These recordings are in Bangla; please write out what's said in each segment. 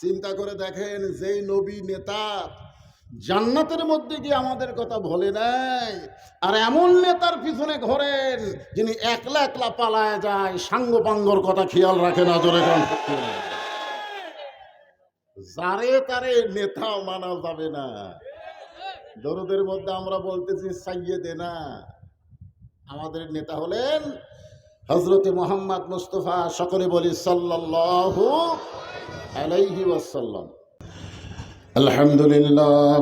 চিন্তা করে দেখেন, যেই নবী নেতা জান্নাতের মধ্যে গিয়ে আমাদের কথা বলে নাই, আর এমন নেতার পিছনে ঘোরেন যিনি একলা একলা পালায় যায়, সাঙ্গ পাঙ্গর কথা খেয়াল রাখে না। জোরে কান যারে তারে নেতাও মানা যাবে না। দরুদের মধ্যে আমরা বলতেছি সাইয়েদেনা, আমাদের নেতা হলেন হযরতে মুহাম্মদ মুস্তাফা। সকলে বলি সাল্লাল্লাহু আলাইহি ওয়াসাল্লাম। আলহামদুলিল্লাহ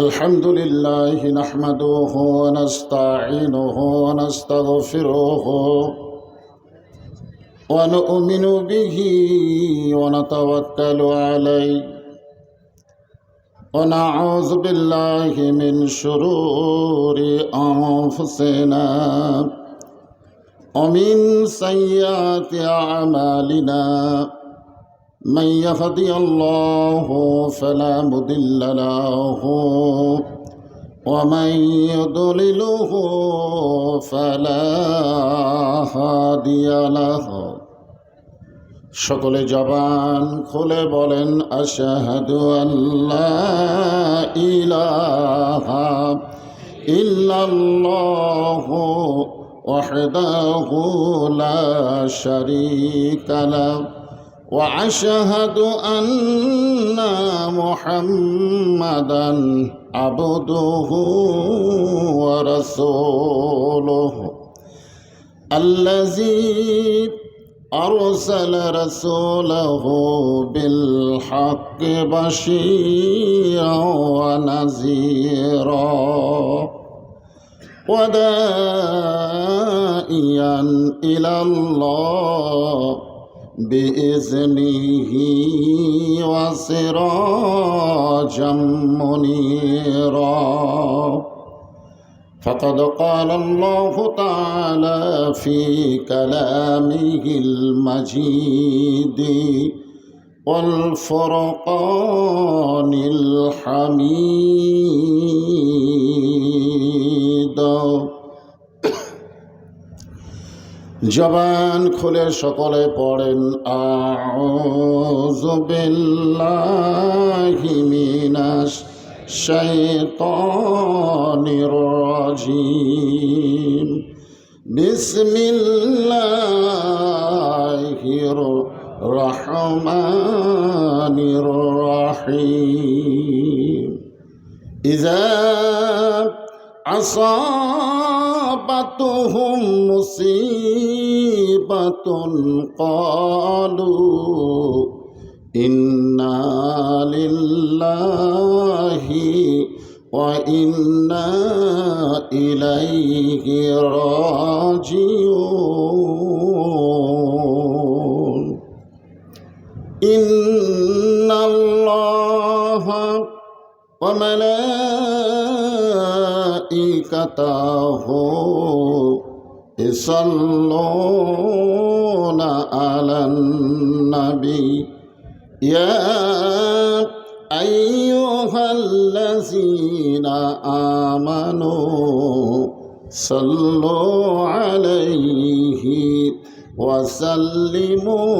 আলহামদুলিল্লাহ নাহমাদুহু ওয়া নাস্তাঈনুহু ওয়া নাস্তাগফিরুহু ওয়া নু'মিনু বিহি ওয়া নাতাওয়াক্কালু আলাইহি ওয়া নাউযু বিল্লাহি মিন শুরুরি আনফুসিনা ওয়া মিন সাইয়্যাতি আ'মালিনা। من يهدي الله فلا مضل له ومن يضلله فلا هادي له। সকলে জবান খুলে বলেন আশহাদু আল্লা ইলাহা ইল্লাল্লাহু ওয়াহদাহু লা শারীকা লাহু وأشهد أن محمدًا عبده ورسوله الذي أرسل رسوله بالحق بشيرا ونذيرا وداعيا إلى الله بإذنه وسراجا منيرا. فقد قال الله تعالى في كلامه المجيد والفرقان الحميد. জবান খুলে সকলে পড়েন আউযু বিল্লাহি মিনাশ শাইতানির রাজিম। বিসমিল্লাহির রহমানির রহিম। ইযা أصابتهم مصيبة قالوا إنا لله وإنا إليه راجعون. إن الله وملائكته يصلون على النبي يا أيها الذين آمنوا صلوا عليه وسلموا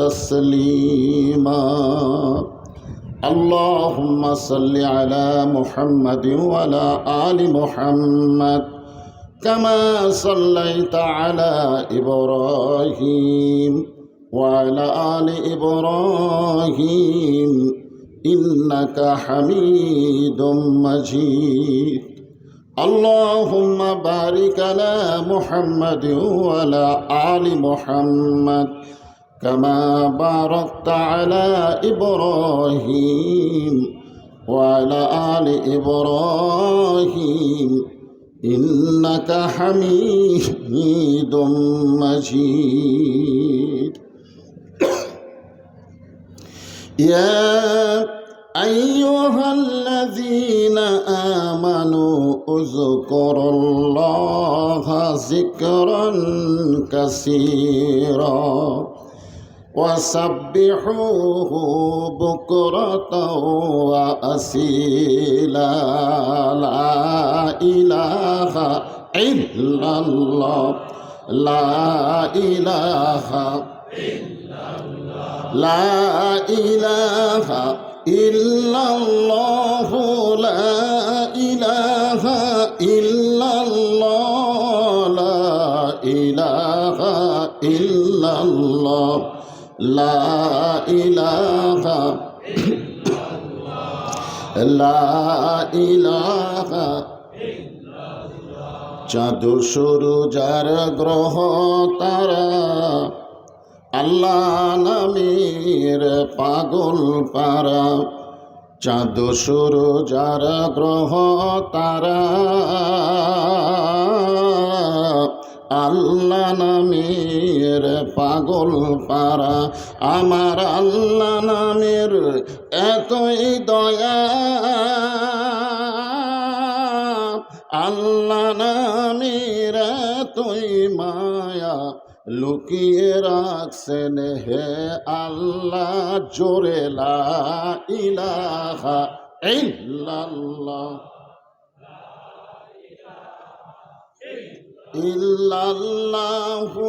تسليما. اللهم صل على محمد وعلى آل محمد كما صليت على إبراهيم وعلى آل إبراهيم إنك حميد مجيد. اللهم بارك على محمد وعلى آل محمد كما باركت على إبراهيم وعلى آل إبراهيم إنك حميد مجيد. يا أيها الذين آمنوا اذكروا الله ذكرا كثيرا وسبحوه بكرة وأصيلا. لا إله إلا الله لا إله إلا الله. লা ইলাহা ইল্লাল্লাহ লা ইলাহা ইল্লাল্লাহ লা ইলাহা ইল্লাল্লাহ লা ইলাহা লা ইলাহা। চাঁদ সূরু যার গ্রহ তারা আল্লাহ নামের পাগল পারা। চাঁদ সূরু যার গ্রহ তারা আল্লাহ নামের পাগল পারা। আমার আল্লাহ নামের এতই দয়া, আল্লাহ নামের এতই মায়া, লুকিয়ে রাখছেন হে আল্লাহ জোরে লা ইলাহা ইল্লাল্লাহ ইল্লাল্লাহু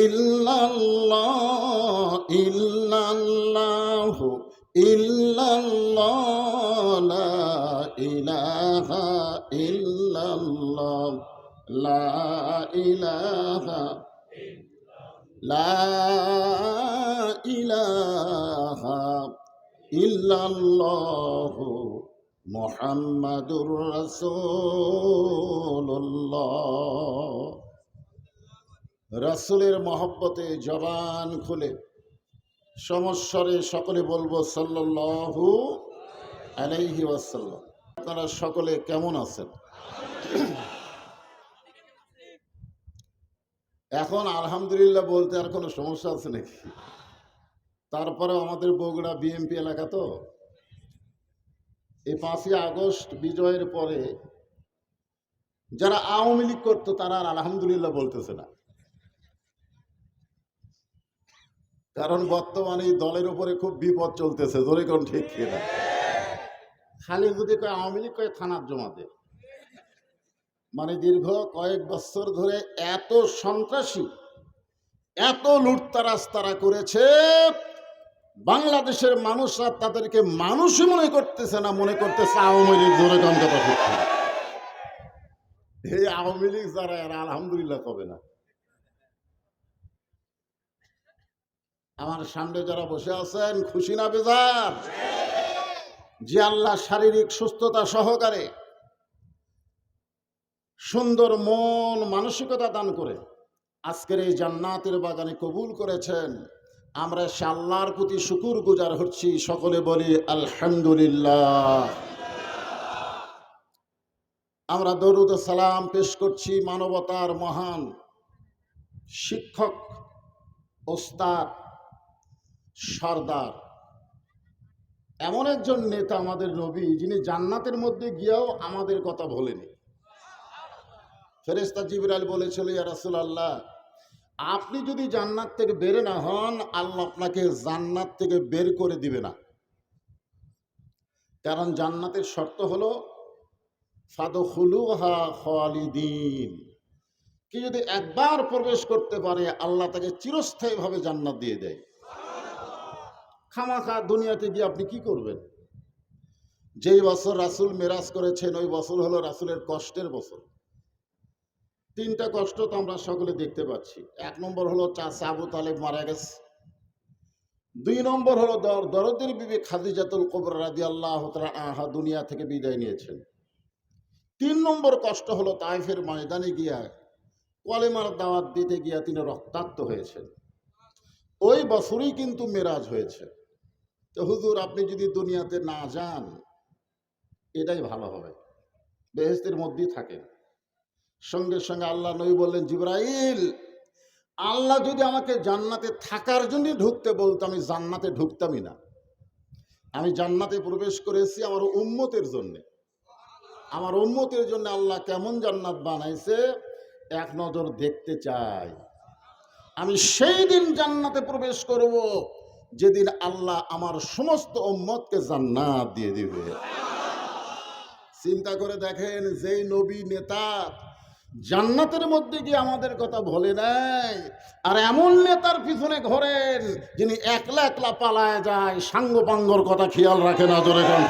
ইল্লাল্লাহ ইল্লাল্লাহু ইল্লাল্লাহ লা ইলাহা ইল্লাল্লাহ লা ইলাহা লা ইলাহা ইল্লাল্লাহু মুহাম্মাদুর রাসূলুল্লাহ। রাসূলের মহব্বতে জবান খুলে সমস্বরে সকলে বলবো সাল্লাল্লাহু আলাইহি ওয়াসাল্লাম। আপনারা সকলে কেমন আছেন? এখন আলহামদুলিল্লাহ বলতে আর কোনো সমস্যা আছে নাকি? তারপরেও আমাদের বগুড়া বিএমপি এলাকা তো, এই 5ই আগস্ট বিজয়ের পরে যারা আওয়ামী লীগ করতো তারা আর আলহামদুলিল্লাহ বলতেছে না। কারণ বর্তমানে এই দলের উপরে খুব বিপদ চলতেছে। ধরে কোন ঠিক কিনা? খালি যদি কয় আওয়ামী লীগ কয় থানার জমাতে, মানে দীর্ঘ কয়েক বছর ধরে এত সন্ত্রাসী, এত লুটতারাজ তারা করেছে, বাংলাদেশের মানুষরা তাদেরকে মানুষই মনে করতেছে না, মনে করতেছে আওয়ামী লীগ। ধরে কোন কথা ঠিক কিনা? এই আওয়ামী লীগ যারা এরা আলহামদুলিল্লাহ কবে না। আমার সামনে যারা বসে আছেন খুশি না বেজার? যে আল্লাহ শারীরিক সুস্থতা সহকারে সুন্দর মন মানসিকতা দান করে আজকের এই জান্নাতের বাগানে কবুল করেছেন, আমরা সে আল্লাহর প্রতি শুকর গুজার হচ্ছি। সকলে বলি আলহামদুলিল্লাহ। আমরা দরুদ ও সালাম পেশ করছি মানবতার মহান শিক্ষক, ওস্তাদ, সর্দার, এমন একজন নেতা আমাদের নবী, যিনি জান্নাতের মধ্যে গিয়েও আমাদের কথা বলেনি। ফেরেশতা জিবরাইল বলেছিল, ইয়া রাসূলুল্লাহ, আপনি যদি জান্নাত থেকে বের না হন, আল্লাহ আপনাকে জান্নাত থেকে বের করে দিবে না। কারণ জান্নাতের শর্ত হলো ফাদখুলুহা খালিদিন। কি যদি একবার প্রবেশ করতে পারে আল্লাহ তাকে চিরস্থায়ীভাবে জান্নাত দিয়ে দেয়। খামাখা দুনিয়াতে গিয়ে আপনি কি করবেন? যেই বছর রাসূল মেরাজ করেছেন ওই বছর হলো রাসূলের কষ্টের বছর। 3টা কষ্ট তো আমরা সকলে দেখতে পাচ্ছি। 1 নম্বর হলো চাচা আবু তালেব মারা গেছে। 2 নম্বর হলো দরদের বিবি খাদিজাতুল কুবরা রাদিয়াল্লাহু তাআলা আনহা দুনিয়া থেকে বিদায় নিয়েছেন। 3 নম্বর কষ্ট হলো তায়েফের ময়দানে গিয়া কলেমার দাওয়াত দিতে গিয়া তিনি রক্তাক্ত হয়েছেন। ওই বছরই কিন্তু মেরাজ হয়েছে। তো হুজুর, আপনি যদি দুনিয়াতে না যান এটাই ভালো হবে, বেহেশতের মধ্যেই থাকেন। সঙ্গে সঙ্গে আল্লাহ নবী বললেন, জিবরাইল, আল্লাহ যদি আমাকে জান্নাতে থাকার জন্য ঢুকতে বলতো আমি জান্নাতে ঢুকতামই না। আমি জান্নাতে প্রবেশ করেছি আমার উম্মতের জন্য। আমার উম্মতের জন্য আল্লাহ কেমন জান্নাত বানাইছে এক নজর দেখতে চাই। আমি সেই দিন জান্নাতে প্রবেশ করব যেদিন আল্লাহ আমার সমস্ত উম্মতকে জান্নাত দিয়ে দিবে। চিন্তা করে দেখেন, যেই নবী নেতা জান্নাতের মধ্যে গিয়ে আমাদের কথা বলে নাই। আর এমন নেতার পিছনে ঘোরেন যিনি একলা একলা পালায় যায়, সাঙ্গ পাঙ্গর কথা খেয়াল রাখে না। জোরে কোন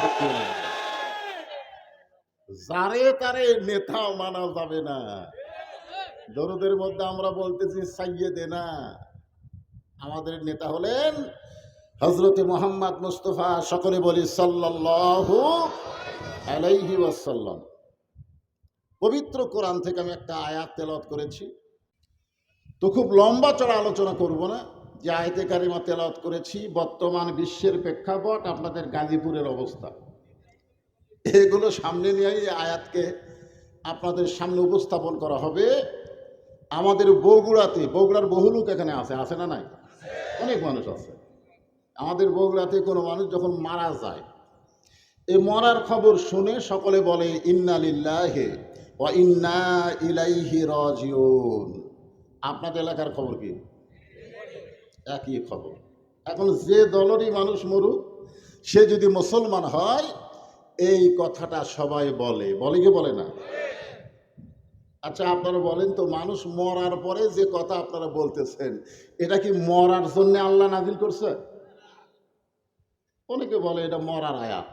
যারে তারে নেতাও মানা যাবে না। দরুদের মধ্যে আমরা বলতেছি সাইয়েদেনা, আমাদের নেতা হলেন হযরতে মুহাম্মদ মুস্তাফা, সকলে বলি সাল্লাল্লাহু আলাইহি ওয়াসাল্লাম। পবিত্র কোরআন থেকে আমি একটা আয়াত তেলাওয়াত করেছি, তো খুব লম্বা চড়া আলোচনা করব না। যে আয়াতে কারিমা তেলাওয়াত করেছি বর্তমান বিশ্বের প্রেক্ষাপট, আপনাদের গাজীপুরের অবস্থা, এগুলো সামনে নিয়ে এই আয়াতকে আপনাদের সামনে উপস্থাপন করা হবে। আমাদের বগুড়াতে, বগুড়ার বহু লোক এখানে আছে না নাই? অনেক মানুষ আছে। আমাদের বগুড়াতে কোনো মানুষ যখন মারা যায়, এই মরার খবর শুনে সকলে বলে ইন্না লিল্লাহি ওয়া ইন্না ইলাইহি রাজিউন। আপনাদের এলাকার খবর কি? একই খবর। এখন যে দলেরই মানুষ মরুক, সে যদি মুসলমান হয়, এই কথাটা সবাই বলে, বলে কি বলে না? আচ্ছা আপনারা বলেন তো, মানুষ মরার পরে যে কথা আপনারা বলতেছেন, এটা কি মরার জন্য আল্লাহ নাজিল করছে? অনেকে বলে এটা মরার আয়াত।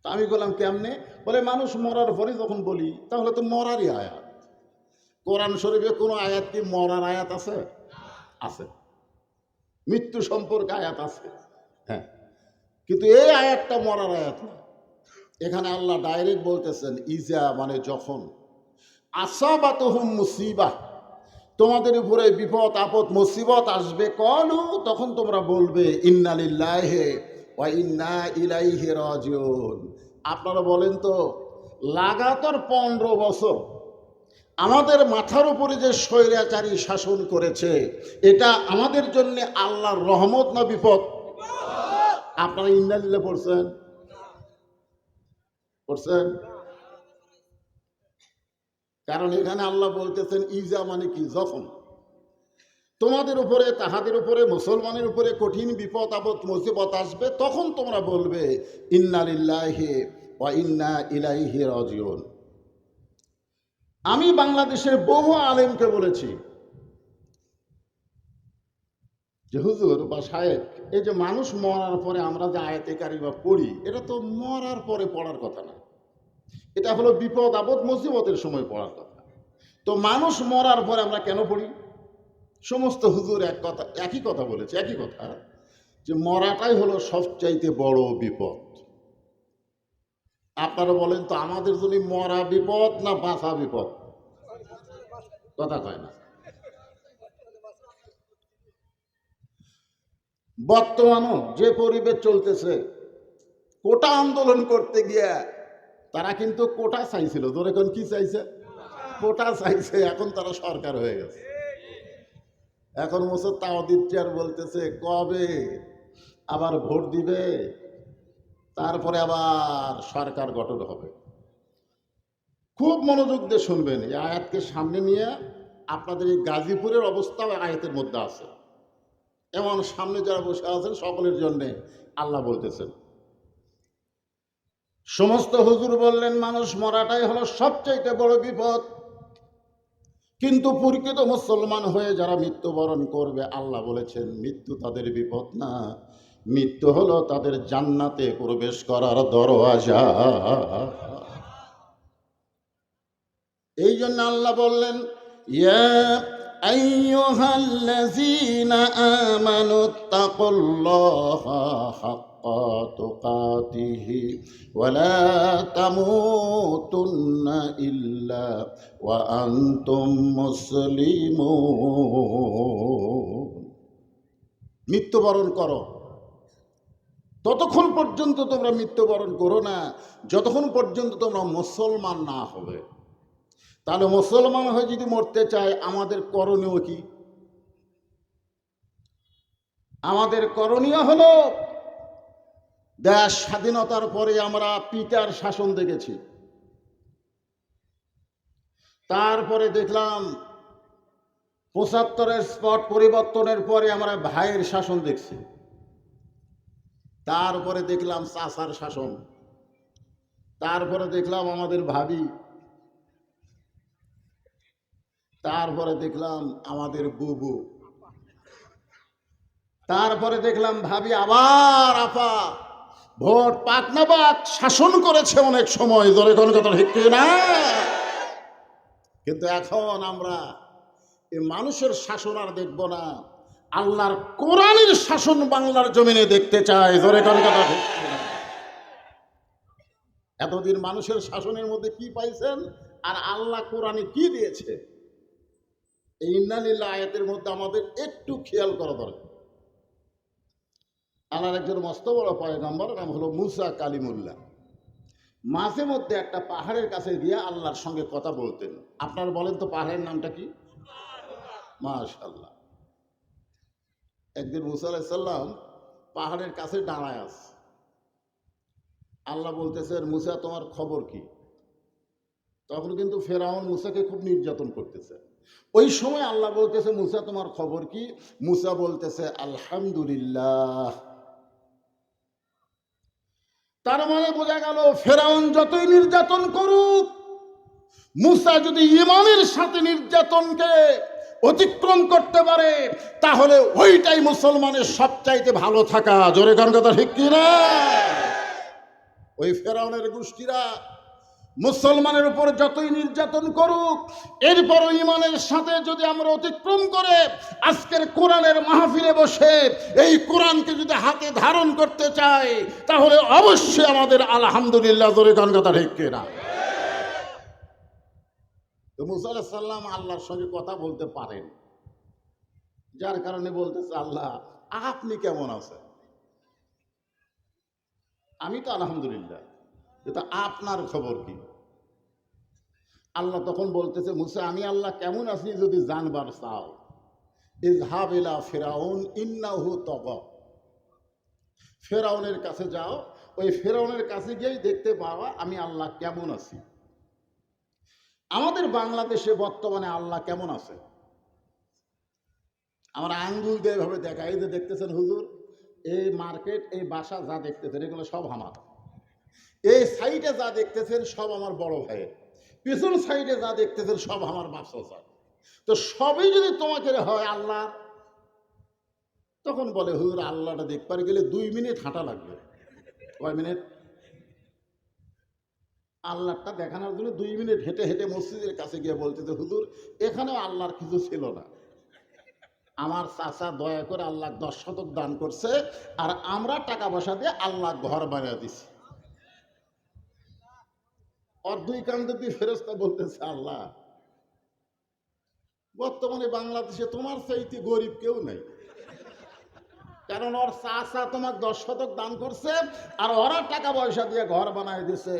তা আমি বললাম কেমনে? বলে মানুষ মরার পরে যখন বলি তাহলে তো মরারই আয়াত। কোরআন শরীফে কোনো আয়াত কি মরার আয়াত আছে? আছে। মৃত্যু সম্পর্কে আয়াত আছে, হ্যাঁ, কিন্তু এই আয়াতটা মরার আয়াত না। এখানে আল্লাহ ডাইরেক্ট বলতেছেন ইজা মানে যখন, আসাবাতুহুম মুসিবা, তোমাদের উপরে বিপদ আপদ মুসিবত আসবে, কলু, তখন তোমরা বলবে ইন্না লিল্লাহি ওয়া ইন্না ইলাইহি রাজিউন। আপনারা বলেন তো, লাগাতার 15 বছর আমাদের মাথার উপরে যে স্বৈরাচারী শাসন করেছে, এটা আমাদের জন্য আল্লাহর রহমত না বিপদ? আপনারা ইন্না লিল্লাহি পড়ছেন? কারণ এখানে আল্লাহ বলতেছেন ইজা মানে কি, যখন তোমাদের উপরে, তাহাদের উপরে, মুসলমানের উপরে কঠিন বিপদ আপদ মুসিবত আসবে, তখন তোমরা বলবে ইন্না লিল্লাহি ওয়া ইন্না ইলাইহি রাজিউন। আমি বাংলাদেশের বহু আলেমকে বলেছি যে হুজুর বা শায়েখ, এই যে মানুষ মরার পরে আমরা যে আয়াতে কারিমা পড়ি, এটা তো মরার পরে পড়ার কথা না, এটা হলো বিপদ আপদ মুসিবতের সময় পড়ার কথা। তো মানুষ মরার পরে আমরা কেন পড়ি? সমস্ত হুজুর একই কথা বলেছে, একই কথা, যে মরাটাই হলো সবচাইতে বড় বিপদ। আপনারা বলেন তো, আমাদের জন্য মরা বিপদ না বাঁচা বিপদ? কথা কয় না। বর্তমানও যে পরিবেশ চলতেছে, কোটা আন্দোলন করতে গিয়ে তারা কিন্তু কোটা চাইছিল, ধরে এখন কি চাইছে? কোটা চাইছে। এখন তারা সরকার হয়ে গেছে। এখন তাওদিদ চেয়ার বলতেছে কবে আবার ভোট দিবে, তারপরে আবার সরকার গঠন হবে। খুব মনোযোগ দিয়ে শুনবেন, এই আয়াতকে সামনে নিয়ে আপনাদের এই গাজীপুরের অবস্থাও আয়াতের মধ্যে আছে। এমন সামনে যারা বসে আছেন সকলের জন্য আল্লাহ বলতেছেন, সমস্ত হুজুর বললেন মানুষ মরাটাই হলো সবচাইতে বড় বিপদ, কিন্তু প্রকৃত মুসলমান হয়ে যারা মৃত্যুবরণ করবে, আল্লাহ বলেছেন মৃত্যু তাদের বিপদ না, মৃত্যু হলো তাদের জান্নাতে প্রবেশ করার দরওয়াজা। এই জন্য আল্লাহ বললেন ইয়া আইয়ুহাল্লাযীনা আমানুত্তাকুল্লাহা হাক্কা তুকাতিহি ওয়া লা তামুতুন্না ইল্লা ওয়া আনতুম মুসলিমুন। মৃত্যুবরণ করো, ততক্ষণ পর্যন্ত তোমরা মৃত্যুবরণ করো না যতক্ষণ পর্যন্ত তোমরা মুসলমান না হবে। তাহলে মুসলমান হয়ে যদি মরতে চায়, আমাদের করণীয় কি? আমাদের করণীয় হলো, দেশ স্বাধীনতার পরে আমরা পিতার শাসন দেখেছি, তারপরে দেখলাম ৭৫-এর স্পট পরিবর্তনের পরে আমরা ভাইয়ের শাসন দেখছি, তারপরে দেখলাম চাচার শাসন, তারপরে দেখলাম আমাদের ভাবি, তারপরে দেখলাম আমাদের বুবু, তারপরে দেখলাম ভাবি, আবার আপা। ভোট পাক না পাক শাসন করেছে অনেক সময়, ধরে কোন কথা ঠিক না। কিন্তু এখন আমরা এই মানুষের শাসন আর দেখব না, আল্লাহর কোরআনের শাসন বাংলার জমিনে দেখতে চাই, ধরে কোন কথা ঠিক না। এতদিন মানুষের শাসনের মধ্যে কি পাইছেন, আর আল্লাহ কোরআনে কি দিয়েছে, এই ইন্না লিল্লাহ আয়াতের মধ্যে আমাদের একটু খেয়াল করা দরকার। আল্লাহর একজন মস্ত বড় পয়গম্বর, নাম হলো মুসা কালিমুল্লাহ। মাঝে মধ্যে একটা পাহাড়ের কাছে গিয়ে আল্লাহর সঙ্গে কথা বলতেন। আপনারা বলেন তো পাহাড়ের নামটা কি? মাশাআল্লাহ। একদিন মুসা আলাইহিস সালাম পাহাড়ের কাছে দাঁড়ায় আছে। আল্লাহ বলতেছেন, মুসা তোমার খবর কি? তখন কিন্তু ফেরাউন মুসাকে খুব নির্যাতন করতেছে। ওই সময় আল্লাহ বলতেছে, মুসা তোমার খবর কি? মুসা বলতেছে আলহামদুলিল্লাহ। তার মানে বোঝা গেল, ফেরাউন যতই নির্যাতন করুক, মুসা যদি ঈমানের সাথে নির্যাতনকে অতিক্রম করতে পারে, তাহলে ওইটাই মুসলমানের সবচাইতে ভালো থাকা, জোরে গান কথা ঠিক কিনা। ওই ফেরাউনের গোষ্ঠীরা মুসলমানের উপর যতই নির্যাতন করুক, এরপরও ঈমানের সাথে যদি আমরা অতিক্রম করে আজকের কোরআনের মাহফিলে বসে এই কোরআনকে যদি হাতে ধারণ করতে চাই, তাহলে অবশ্যই আমাদের আলহামদুলিল্লাহ জোরে গান কথা ঠিক কিনা। তো মুসা আলাইহিস সালাম আল্লাহর সঙ্গে কথা বলতে পারেন, যার কারণে বলতেছে, আল্লাহ আপনি কেমন আছেন? আমি তো আলহামদুলিল্লাহ, এটা আপনার খবর কি? আল্লাহ তখন বলতেছে, মুসা আমি আল্লাহ কেমন আছি যদি জানবার চাও, ইযহাব ইলা ফিরাউন ইন্নাহু তাগা। ফেরাউনের কাছে যাও, ওই ফেরাউনের কাছে গিয়েই দেখতে পাওয়া আমি আল্লাহ কেমন আছি। আমাদের বাংলাদেশে বর্তমানে আল্লাহ কেমন আছে? আমরা আঙ্গুল দিয়ে এভাবে দেখা, এই যে দেখতেছেন হুজুর, এই মার্কেট, এই বাসা যা দেখতেছেন এগুলো সব আমার। এই সাইডে যা দেখতেছেন সব আমার বড় ভাইয়ের, পিছন সাইডে যা দেখতেছেন সব আমার বাচ্চা। তো সবই যদি তোমাকে হয় আল্লাহ, তখন বলে হুজুর আল্লাহটা দেখবার গেলে 2 মিনিট হাঁটা লাগবে। কয় মিনিট? আল্লাহটা দেখানোর জন্য 2 মিনিট হেঁটে হেঁটে মসজিদের কাছে গিয়ে বলতেছে, হুজুর এখানেও আল্লাহর কিছু ছিল না, আমার চাচা দয়া করে আল্লাহ 10 শতক দান করছে, আর আমরা টাকা পয়সা দিয়ে আল্লাহ ঘর বানিয়ে দিছি। ওর 2 কান্দে দিয়ে ফেরেশতা বলতেছে, আল্লাহ বর্তমানে বাংলাদেশে তোমার চাইতে গরিব কেউ নাই, কারণ ওর চাচা তোমার 10 শতক দান করছে, আর ওরা টাকা পয়সা দিয়ে ঘর বানায় দিছে।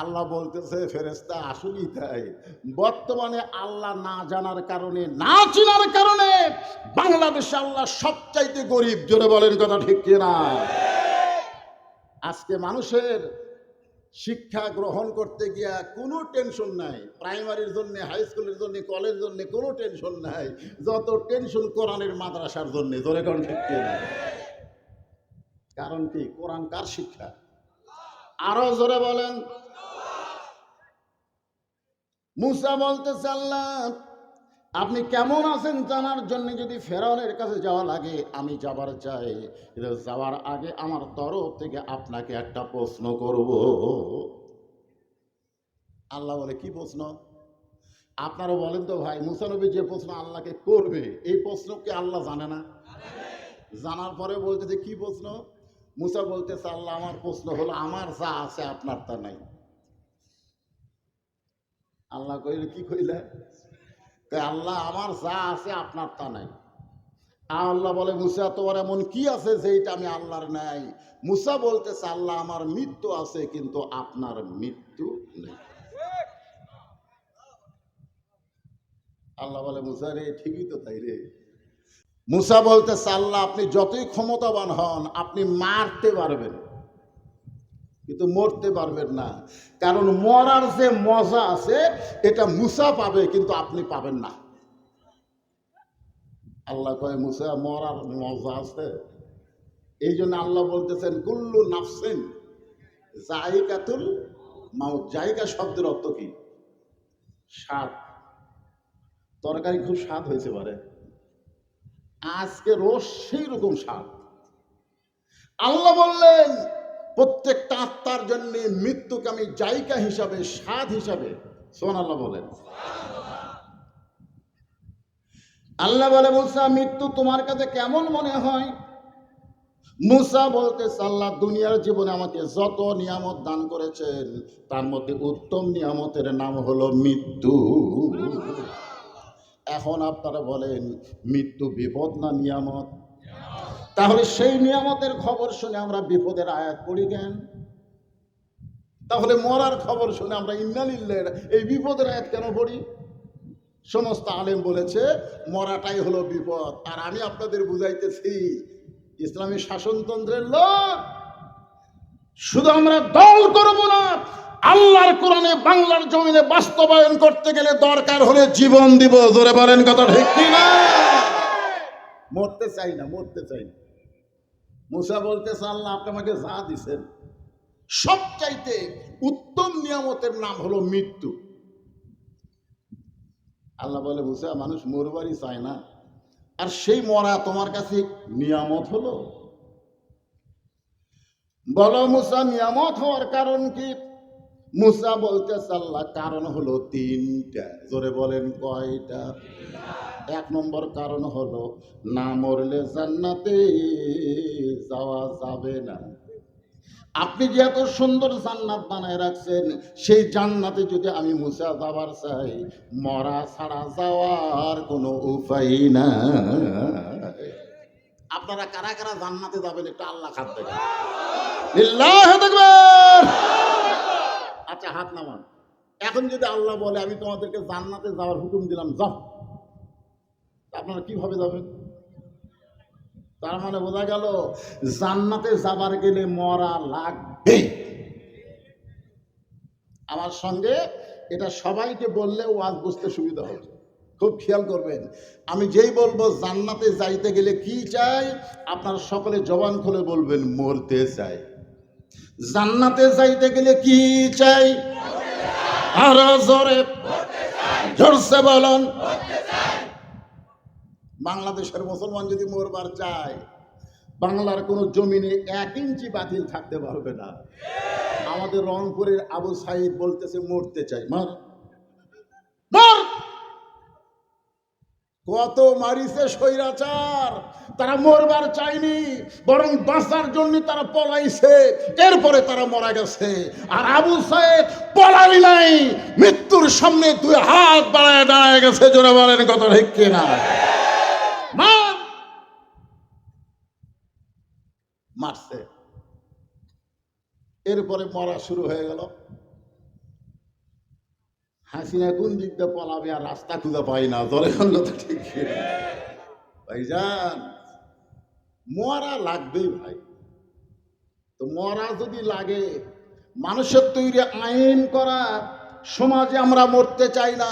আল্লাহ বলতেছে, ফেরেশতা আসলেই তাই, বর্তমানে আল্লাহ না জানার কারণে, না চিনার কারণে বাংলাদেশে আল্লাহ সবচাইতে গরিব, জোরে বলেন কথা ঠিক কিনা। আজকে মানুষের শিক্ষা গ্রহণ করতে গিয়া কোনো টেনশন নাই, প্রাইমারির জন্য, হাই স্কুলের জন্য, কলেজের জন্য কোনো টেনশন নাই, যত টেনশন কোরআনের মাদ্রাসার জন্য, জোরে কথা ঠিক কিনা। কারণ কি? কোরআন কার শিক্ষা? আরো জোরে বলেন। মুসা বলতেছে, আল্লাহ আপনি কেমন আছেন জানার জন্য যদি ফেরাউনের কাছে যাওয়া লাগে আমি যাবার চাই, যাওয়ার আগে আমার তরফ থেকে আপনাকে একটা প্রশ্ন করব। আল্লাহ বলে, কি প্রশ্ন? আপনারা বলেন তো ভাই, মুসা নবী যে প্রশ্ন আল্লাহকে করবে, এই প্রশ্ন কি আল্লাহ জানে না? জানার পরে বলতেছে, কি প্রশ্ন? মুসা বলতেছে, আল্লাহ আমার প্রশ্ন হলো, আমার যা আছে আপনার তা নাই। আল্লাহ কইলে, কি কইলে? আল্লাহ আমার যা আছে আপনার তা নাই। আল্লাহ বলে, মুসা তোমার এমন কি আছে যেটা আমি আল্লাহর নাই? মুসা বলতেছে, আল্লাহ আমার মৃত্যু আছে কিন্তু আপনার মৃত্যু নেই। আল্লাহ বলে, মুসা রে ঠিকই তো তাই রে। মুসা বলতেছে, আল্লাহ আপনি যতই ক্ষমতাবান হন আপনি মারতে পারবেন কিন্তু মরতে পারবেন না, কারণ মরার যে মজা আছে এটা মুসা পাবে কিন্তু আপনি পাবেন না। আল্লাহ কয়, মুসা মরার মজা আছে, এই জন্য আল্লাহ বলতেছেন, কুল্লু নাফসিন যায়িকাতুল মাউত। জায়গা শব্দের অর্থ কি? স্বাদ। তরকারি খুব স্বাদ হয়েছে পারে, আজকে রোজ সেই রকম স্বাদ। আল্লাহ বললেন প্রত্যেকটা আত্মার জন্য মৃত্যুকে আমি জায়গা হিসাবে, স্বাদ হিসাবে, সুবহানাল্লাহ বলেন। আল্লাহ বলে মুসা, মৃত্যু তোমার কাছে কেমন মনে হয়? মুসা বলতেছে, আল্লাহ দুনিয়ার জীবনে আমাকে যত নিয়ামত দান করেছেন তার মধ্যে উত্তম নিয়ামতের নাম হলো মৃত্যু। এখন আপনারা বলেন মৃত্যু বিপদ না নিয়ামত? তাহলে সেই নিয়ামতের খবর শুনে আমরা বিপদের আয়াত পড়ি কেন? তাহলে মরার খবর শুনে আমরা ইন্না লিল্লাহ এই বিপদের আয়াত কেন পড়ি? সমস্ত আলেম বলেছে মরাটাই হলো বিপদ। আর আমি আপনাদের বুঝাইতেছি ইসলামী শাসনতন্ত্রের লোক, শুধু আমরা দল করব না, আল্লাহর কোরআনে বাংলার জমিনে বাস্তবায়ন করতে গেলে দরকার হলে জীবন দিব। জোরে বলেন কথা ঠিক কি না? মরতে চাই না, মরতে চাই না। মুসা বলতেছে, আল্লাহ আপনি আমাকে যা দিছেন সবচাইতে উত্তম নিয়ামতের নাম হলো মৃত্যু। আল্লাহ বলে, মুসা মানুষ মরবারই চায় না, আর সেই মরা তোমার কাছে নিয়ামত হলো? বলো মুসা নিয়ামত হওয়ার কারণ কি? মুসা বলতেছে, আল্লাহ কারণ হলো তিনটা। জোরে বলেন কয়টা? এক নম্বর কারণ হলো না মরলে জান্নাতে যাওয়া যাবে না। আপনি যে এত সুন্দর জান্নাত বানায় রাখছেন, সেই জান্নাতে যদি আমি মুসা যাবার চাই, মরা ছাড়া যাওয়ার কোনো উপায় না। আপনারা কারা কারা জান্নাতে যাবেন একটু আল্লাহ খাত দেখেন। লিল্লাহি তাকবীর। আচ্ছা হাত নামান। এখন যদি আল্লাহ বলে আমি তোমাদেরকে জান্নাতে যাওয়ার হুকুম দিলাম, যাও, আপনারা কিভাবে যাবেন? তার মানে বোঝা গেল জান্নাতে যাবার গেলে মরা লাগবে। আমার সঙ্গে এটা সবাইকে বললে ওয়াজ বুঝতে সুবিধা হবে। খুব খেয়াল করবেন, আমি যেই বলবো জান্নাতে যাইতে গেলে কি চাই, আপনারা সকলে জবান খুলে বলবেন মরতে চাই। জান্নাতে যাইতে গেলে কি চাই? আরো জোরে জোরসে বলুন। বাংলাদেশের মুসলমান যদি মরবার চায়, বাংলার কোনো জমিনে 1 ইঞ্চি বাতিল থাকতে পারবে না। আমাদের রংপুরের আবু সাইদ বলতেছে মরতে চাই, মার মার। কত মারিছে স্বৈরাচার, তারা মরবার চায়নি, বরং বাঁচার জন্য তারা পলাইছে, এরপরে তারা মারা গেছে। আর আবু সাইদ পলাই নাই, মৃত্যুর সামনে 2 হাত বাড়ায় দাঁড়ায় গেছে। জোরে বলেন কত ঠিক কিনা? মারছে, এরপরে মরা শুরু হয়ে গেল। হাসিনা কোন দিক দিয়ে পলাবে আর রাস্তা খুঁজে পাই না। জলে করল তো ঠিক ভাইজান, মরা লাগবেই ভাই। তো মরা যদি লাগে, মানুষের তৈরি আইন করা সমাজে আমরা মরতে চাই না,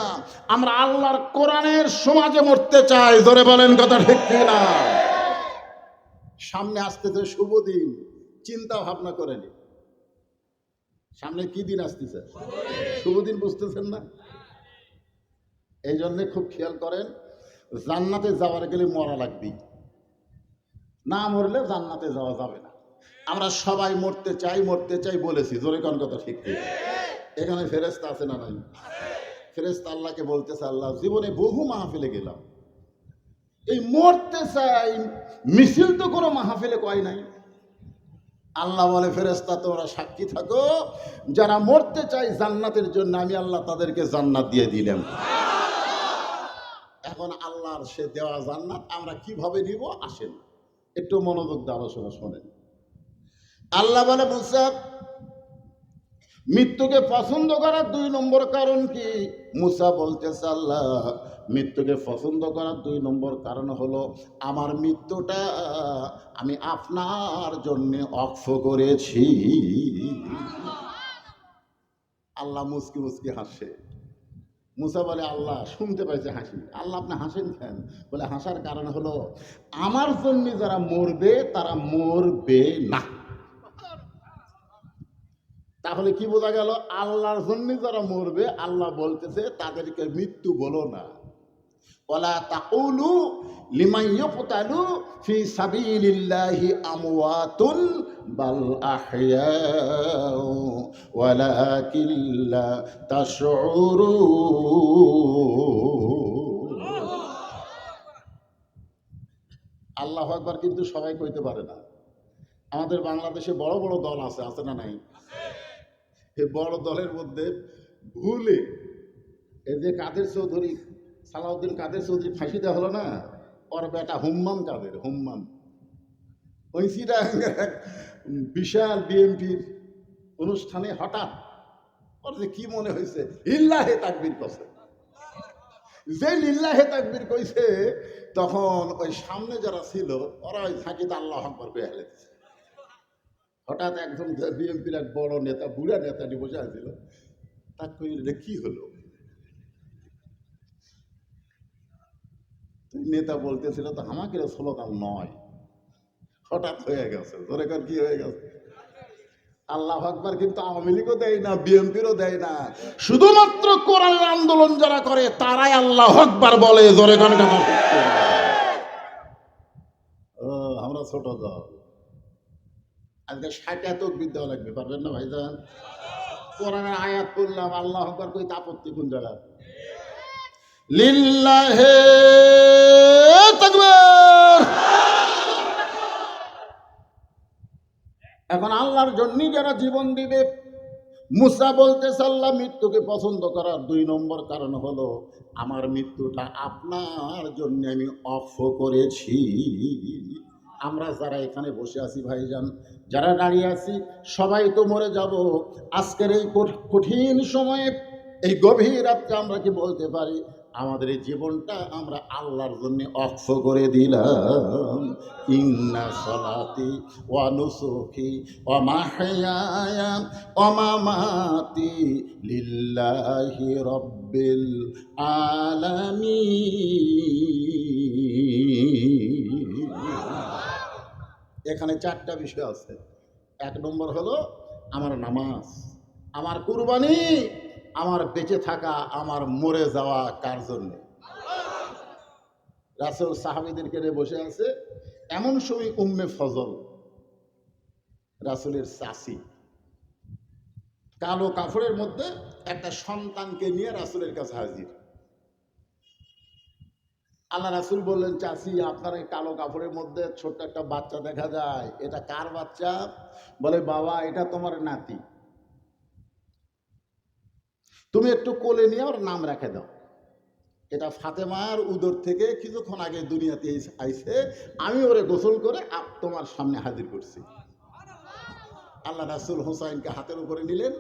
আমরা আল্লাহর কোরআনের সমাজে মরতে চাই। ধরে বলেন কথা ঠিক না? সামনে আসতেছে শুভ দিন, চিন্তা ভাবনা করেনি। সামনে কি দিন আসতেছে? শুভ দিন, বুঝতেছেন না? এই জন্যে খুব খেয়াল করেন, জান্নাতে যাওয়ার গেলে মরা লাগবে, না মরলে জান্নাতে যাওয়া যাবে না। আমরা সবাই মরতে চাই, মরতে চাই বলেছি। জোরে কোন কথা ঠিক কি? এখানে ফেরেশতা আছে না নাই? ফেরেশতা আল্লাহকে বলতেছে, আল্লাহ জীবনে বহু মাহফিলে গেলাম, এই মরতে চাই মিছিল তো কোনো মাহফিলে কয় নাই। আল্লাহ বলে, ফেরেশতা তোমরা সাক্ষী থাকো, যারা মরতে চায় জান্নাতের জন্য আমি আল্লাহ তাদেরকে জান্নাত দিয়ে দিলাম। এখন আল্লাহর সে দেওয়া জান্নাত আমরা কিভাবে নিব আসেন একটু মনোযোগ দিয়ে আলোচনা শোনেন। আল্লাহ বলে, মুসা মৃত্যুকে পছন্দ করার 2 নম্বর কারণ কি? মুসা বলতেছে, আল্লাহ মৃত্যুকে পছন্দ করার 2 নম্বর কারণ হলো আমার মৃত্যুটা আমি আপনার জন্য অক্ষ করেছি। আল্লাহ মুস্কি মুস্কি হাসে। মুসা বলে, আল্লাহ শুনতে পাইছে হাসি। আল্লাহ আপনি হাসেন কেন? বলে, হাসার কারণ হলো আমার জন্য যারা মরবে তারা মরবে না। তাহলে কি বোঝা গেল? আল্লাহর জন্য যারা মরবে, আল্লাহ বলতেছে তাদেরকে মৃত্যু বলো না, ওয়ালা তাকুলু লিমান ইউকতালু ফি সাবিলিল্লাহি আমওয়াতুন বাল আহইয়াউ ওয়ালাকিন লা তাশউরুন। আল্লাহু আকবার কিন্তু সবাই কইতে পারে না। আমাদের বাংলাদেশে বড় বড় দল আছে, আছে না নাই? এই বড় দলের মধ্যে ভুলে এই যে কাদের চৌধুরী, সালাউদ্দিন কাদের চৌধুরী ফাঁসি দেওয়া হলো না, ওর বেটা হুম্মাম কাদের, হুম্মাম ওই এক বিশাল বিএনপির অনুষ্ঠানে হঠাৎ ওর যে কি মনে হয়েছে লিল্লাহে তাকবীর কইছে। যে লিল্লাহে তাকবীর কইছে তখন ওই সামনে যারা ছিল ওরা ওই ঝাঁকিতে আল্লাহু আকবার কইয়া ফেলেছে। হঠাৎ একজন বিএনপির এক বড় নেতা, বুড়া নেতাটি বসে আছিল, তার কইলে কি হলো? নেতা বলতেছিল তো আমাকে স্লোগান নয়, হঠাৎ হয়ে গেছে। ধরে কর কি হয়ে গেছে? আল্লাহু আকবার কিন্তু আওয়ামী লীগও দেয় না, বিএনপিরও দেয় না, শুধুমাত্র কোরআনের আন্দোলন যারা করে তারাই আল্লাহু আকবার বলে। ধরে কর আমরা ছোট দল, আজকে 60 তাকবীর দেওয়া লাগবে, পারবেন না ভাইজান? কোরআনের আয়াত করলাম, আল্লাহু আকবার কইতে আপত্তি কোন জায়গায়? লিল্লাহে তাকবীর। এখন আল্লাহর জন্য যারা জীবন দিবে, মুসা বলতেছে আল্লাহ মৃত্যুকে পছন্দ করার 2 নম্বর কারণ হলো আমার মৃত্যুটা আপনার জন্য আমি অফ করেছি। আমরা যারা এখানে বসে আছি ভাইজান, যারা দাঁড়িয়ে আছি, সবাই তো মরে যাব। আজকের এই কঠিন সময়ে, এই গভীর রাত্রে আমরা কি বলতে পারি আমাদের এই জীবনটা আমরা আল্লাহর জন্য অক্ষ করে দিলাম? ইন্না সালাতি ওয়া নুসুকি ওয়া মাহইয়ায়া ওয়া মামাতি লিল্লাহি রাব্বিল আলামিন। এখানে 4টা বিষয় আছে। 1 নম্বর হলো আমার নামাজ, আমার কুরবানি, আমার বেঁচে থাকা, আমার মরে যাওয়া কার জন্য? রাসূল সাহাবীদেরকে নিয়ে বসে আছে। এমন সময় উম্মে ফজল, রাসূলের চাচি, কালো কাপড়ের মধ্যে একটা সন্তানকে নিয়ে রাসূলের কাছে হাজির। আল্লাহ রাসূল বললেন, চাচি আপনার এই কালো কাপড়ের মধ্যে ছোট্ট একটা বাচ্চা দেখা যায়, এটা কার বাচ্চা? বলে বাবা এটা তোমার নাতি, তুমি একটু কোলে নিয়ে ওর নাম রেখে দাও। এটা ফাতেমার উদর থেকে কিছুক্ষণ আগে দুনিয়াতে আইছে, আমি ওরে গোসল করে তোমার সামনে হাজির করছি। আল্লাহ রাসূল হুসাইনকে হাতের উপরে নিলেন,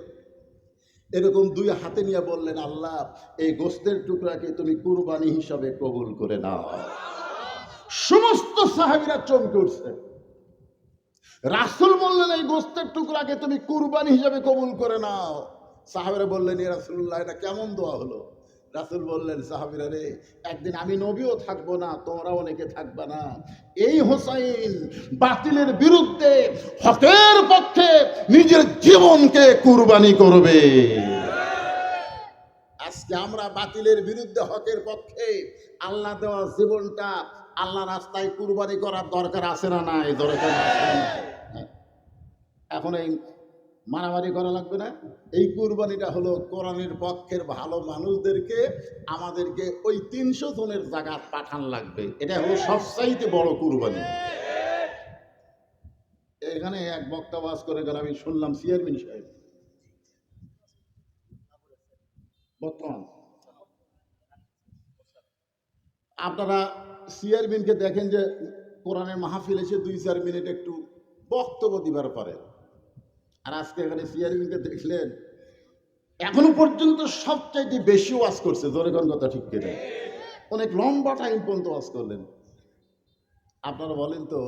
এরকম 2 হাতে নিয়ে বললেন, আল্লাহ এই গোশতের টুকরাকে তুমি কুরবানি হিসাবে কবুল করে নাও। সমস্ত সাহাবীরা চমকে উঠছে। রাসূল বললেন এই গোশতের টুকরাকে তুমি কুরবানি হিসাবে কবুল করে নাও। সাহাবীরা বললেন, ইয়া রাসূলুল্লাহ এটা কেমন দোয়া হলো? রাসূল বললেন, সাহাবীরা রে, একদিন আমি নবীও থাকবো না, তোমরা অনেকে থাকবা না, এই হোসাইন বাতিলের বিরুদ্ধে হকের পক্ষে নিজের জীবনকে কুরবানি করবে। আজকে আমরা বাতিলের বিরুদ্ধে হকের পক্ষে আল্লাহ দেওয়া জীবনটা আল্লাহ রাস্তায় কুরবানি করার দরকার আছে না নাই? দরকার আছে। এখন এই মারামারি করা লাগবে না। এই কুরবানিটা হলো কোরআনের পক্ষের ভালো মানুষদেরকে আমাদেরকে ওই 300 জনের জায়গা পাঠান লাগবে। এটা হলো সবচাইতে বড় কুরবানি। এখানে এক বক্তা ওয়াজ করে গেল, আমি শুনলাম চেয়ারম্যান সাহেব বর্তমান, আপনারা চেয়ারম্যানকে দেখেন যে কোরআনের মাহফিল এসে 2-4 মিনিট একটু বক্তব্য দিবার পারে। আর আজকে এখানে চেয়ারম্যানকে দেখলেন এখনো পর্যন্ত সবচাইতে বেশি ওয়াজ করছে। জোরে কোন কথা ঠিক কিনা? অনেক লম্বা টাইম পর্যন্ত ওয়াজ করলেন। আপনারা বলেন তো,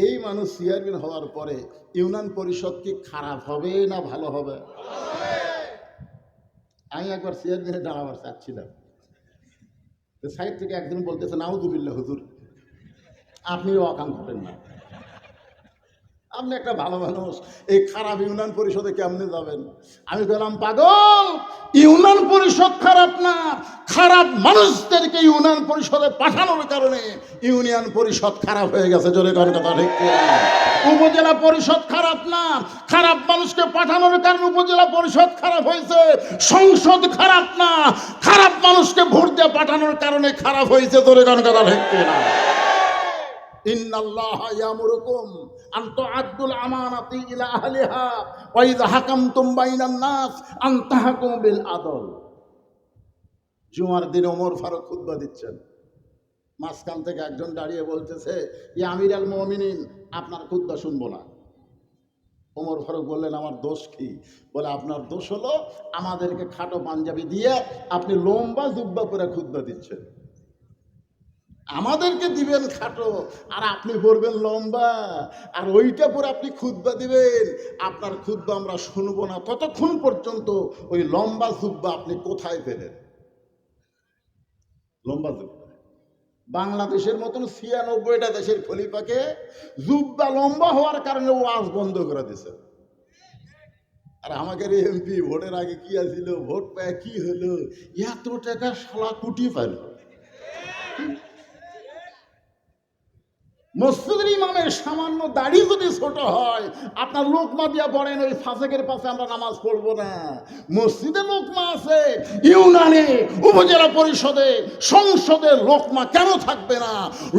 এই মানুষ চেয়ারম্যান হওয়ার পরে ইউনিয়ন পরিষদ কি খারাপ হবে না ভালো হবে? আমি একবার চেয়ারম্যানে দাঁড়াবার চাচ্ছিলাম, সাইড থেকে একজন বলতেছে নাউযুবিল্লাহ হুজুর আপনিও অকাম করেন না। আপনি একটা ভালো মানুষ, এই খারাপ ইউনিয়ন পরিষদে কেমনে যাবেন? আমি বললাম, পাগল, ইউনিয়ন পরিষদ খারাপ না, খারাপ মানুষদেরকে ইউনিয়ন পরিষদে পাঠানোর কারণে ইউনিয়ন পরিষদ খারাপ হয়ে গেছে। জোরে কোন কথা ঠিক কিনা? উপজেলা পরিষদ খারাপ না, খারাপ মানুষকে পাঠানোর কারণে উপজেলা পরিষদ খারাপ হয়েছে। সংসদ খারাপ না, খারাপ মানুষকে ভোট দিয়ে পাঠানোর কারণে খারাপ হয়েছে। জোরে কোন কথা ঠিক কিনা? ইন্নাল্লাহা ইয়ামুরুকুম আন তুআদ্দুল আমানাতি ইলা আহলিহা ওয়া ইযা হাকামতুম বাইনান নাস আন তাহকুমু বিল আদল। জুমার দিন ওমর ফারুক খুতবা দিচ্ছেন, মাঝখান থেকে একজন দাঁড়িয়ে বলতেছে, ইয়া আমির আল মুমিনিন, আপনার খুতবা শুনবো না। ওমর ফারুক বললেন, আমার দোষ কি? বলে, আপনার দোষ হলো আমাদেরকে খাটো পাঞ্জাবি দিয়ে আপনি লম্বা জুব্বা করে খুতবা দিচ্ছেন। আমাদেরকে দিবেন খাটো আর আপনি পড়বেন লম্বা, আর ওইটা পরে আপনি খুতবা দিবেন। আপনার খুতবা আমরা শুনবো না ততক্ষণ পর্যন্ত। ওই লম্বা জুব্বা আপনি কোথায় পেলেন? লম্বা জুব্বা বাংলাদেশের মতন ৯৬টা দেশের খলিফাকে জুব্বা লম্বা হওয়ার কারণে ওয়াজ বন্ধ করে দিছে। আর আমাদের এমপি ভোটের আগে কি আছিল, ভোট পায় কি হলো, এত টাকা শালা কুটি পাইল। মসজিদের ইমামের সামান্য দাড়ি যদি ছোট হয়, আপনার লোকমা দিয়া পড়েন, ওই ফাসেকের পাশে আমরা নামাজ পড়বো না। মসজিদে লোকমা আছে, ইউনিয়নে, উপজেলা পরিষদে, সংসদে লোকমা কেন থাকবে না?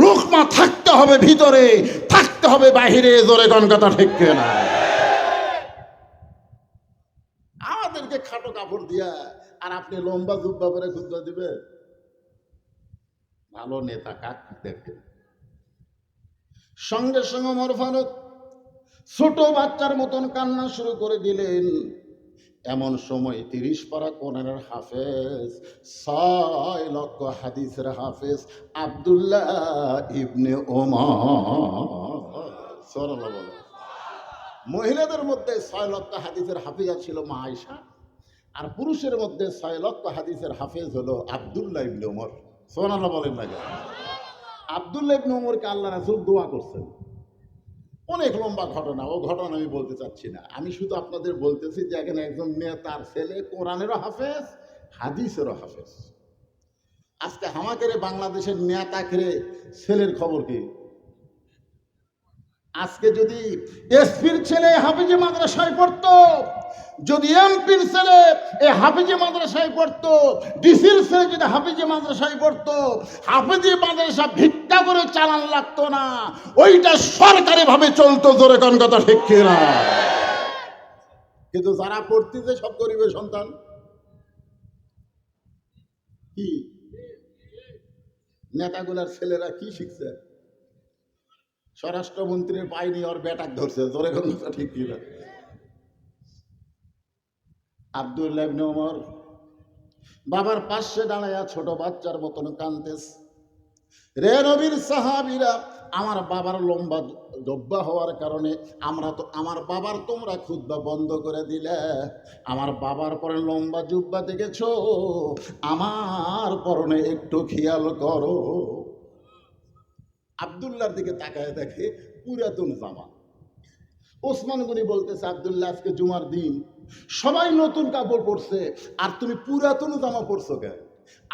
লোকমা থাকতে হবে ভিতরে, থাকতে হবে বাহিরে। জোরে কোন কথা ঠিক না? আমাদেরকে খাটো কাপড় দিয়া আর আপনি লম্বা জুব্বা করে খুতবা দিবে? ভালো নেতা কাক দেখেন। সঙ্গে সঙ্গে ওমর ফারুক ছোট বাচ্চার মতন কান্না শুরু করে দিলেন। এমন সময় ৩০ পারা কোরআনের হাফেজ, ৬ লক্ষ হাদিসের হাফেজ আব্দুল্লাহ ইবনে ওমর সুবহানাল্লাহ বলে। মহিলাদের মধ্যে ৬ লক্ষ হাদিসের হাফিজা ছিল মা আয়েশা, আর পুরুষের মধ্যে ৬ লক্ষ হাদিসের হাফেজ হলো আব্দুল্লাহ ইবনে ওমর। সুবহানাল্লাহ বলেন না? আব্দুল্লাহ ইবনে ওমরকে আল্লাহ রাসূল দোয়া করছেন। অনেক লম্বা ঘটনা, ও ঘটনা আমি বলতে চাচ্ছি না। আমি শুধু আপনাদের বলতেছি যে এখানে একজন নেতার ছেলে কোরআনেরও হাফেজ, হাদিসেরও হাফেজ। আজকে আমাদের বাংলাদেশের নেতাকে ছেলের খবর কি? আজকে যদি এসপির ছেলে হাফেজে মাদ্রাসায় পড়তো, যদি এমপির ছেলে এই হাফেজে মাদ্রাসায় পড়তো, ডিসির ছেলে যদি হাফেজে মাদ্রাসায় পড়তো, হাফেজে মাদ্রাসা ভিক্ষা করে চালান লাগতো না, ওইটা সরকারি ভাবে চলতো। জোরে কোন কথা ঠিক কিনা? কিন্তু যারা পড়তেছে সব গরিবের সন্তান। কি নেতাগুলার ছেলেরা কি শিখছে? স্বরাষ্ট্রমন্ত্রীর পাইনি ওর বেটাক ধরছে। জোরে কোন কথা ঠিক কিনা? আব্দুল্লাহ ইবনে ওমর বাবার পাশে দাঁড়ায়া ছোট বাচ্চার মতন কাঁদতেছে। রে নবীর সাহাবীরা, আমার বাবার লম্বা জব্বা হওয়ার কারণে আমার বাবার তোমরা খুতবা বন্ধ করে দিলে। আমার বাবার পরে লম্বা জুব্বা দেখেছো, আমার পরনে একটু খেয়াল করো। আব্দুল্লাহর দিকে তাকায় দেখে পুরাতন জামা। ওসমান গনি বলতেছে, আব্দুল্লাহ আজকে জুমার দিন, সবাই নতুন কাপড় পরছে আর তুমি পুরাতন জামা পরছো কেন?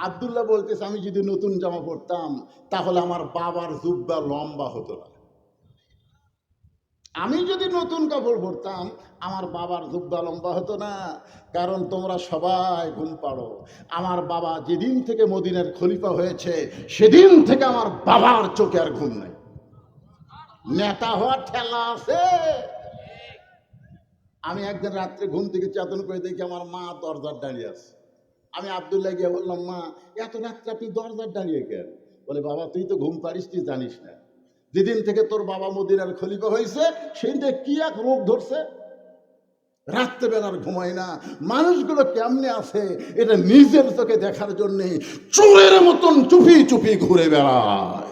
আব্দুল্লাহ বলতেছে, আমি যদি নতুন জামা পরতাম তাহলে আমার বাবার জুব্বা লম্বা হতো না। আমি যদি নতুন কাপড় পরতাম আমার বাবার জুব্বা লম্বা হতো না। কারণ তোমরা সবাই ঘুম পাড়ো, আমার বাবা যেদিন থেকে মদিনার খলিফা হয়েছে সেদিন থেকে আমার বাবার চোখে আর ঘুম নাই। নেতা হওয়ার ঠেলা আছে। আমি একদিন রাত্রে ঘুম থেকে চেতন করে দেখি আমার মা দরজার দাঁড়িয়ে আছে। আমি আব্দুল্লাহ গিয়ে বললাম, মা এত রাত্রে আপনি দরজার দাঁড়িয়ে কেন? বলে, বাবা তুই তো ঘুম পারিস, তুই জানিস না, যেদিন থেকে তোর বাবা মদিনার খলিফা হয়েছে সেদিন থেকে কি এক রোগ ধরছে, রাত্রেবেলার ঘুমায় না। মানুষগুলো কেমনে আছে এটা নিজের চোখে দেখার জন্যে চোরের মতন চুপি চুপি ঘুরে বেড়ায়।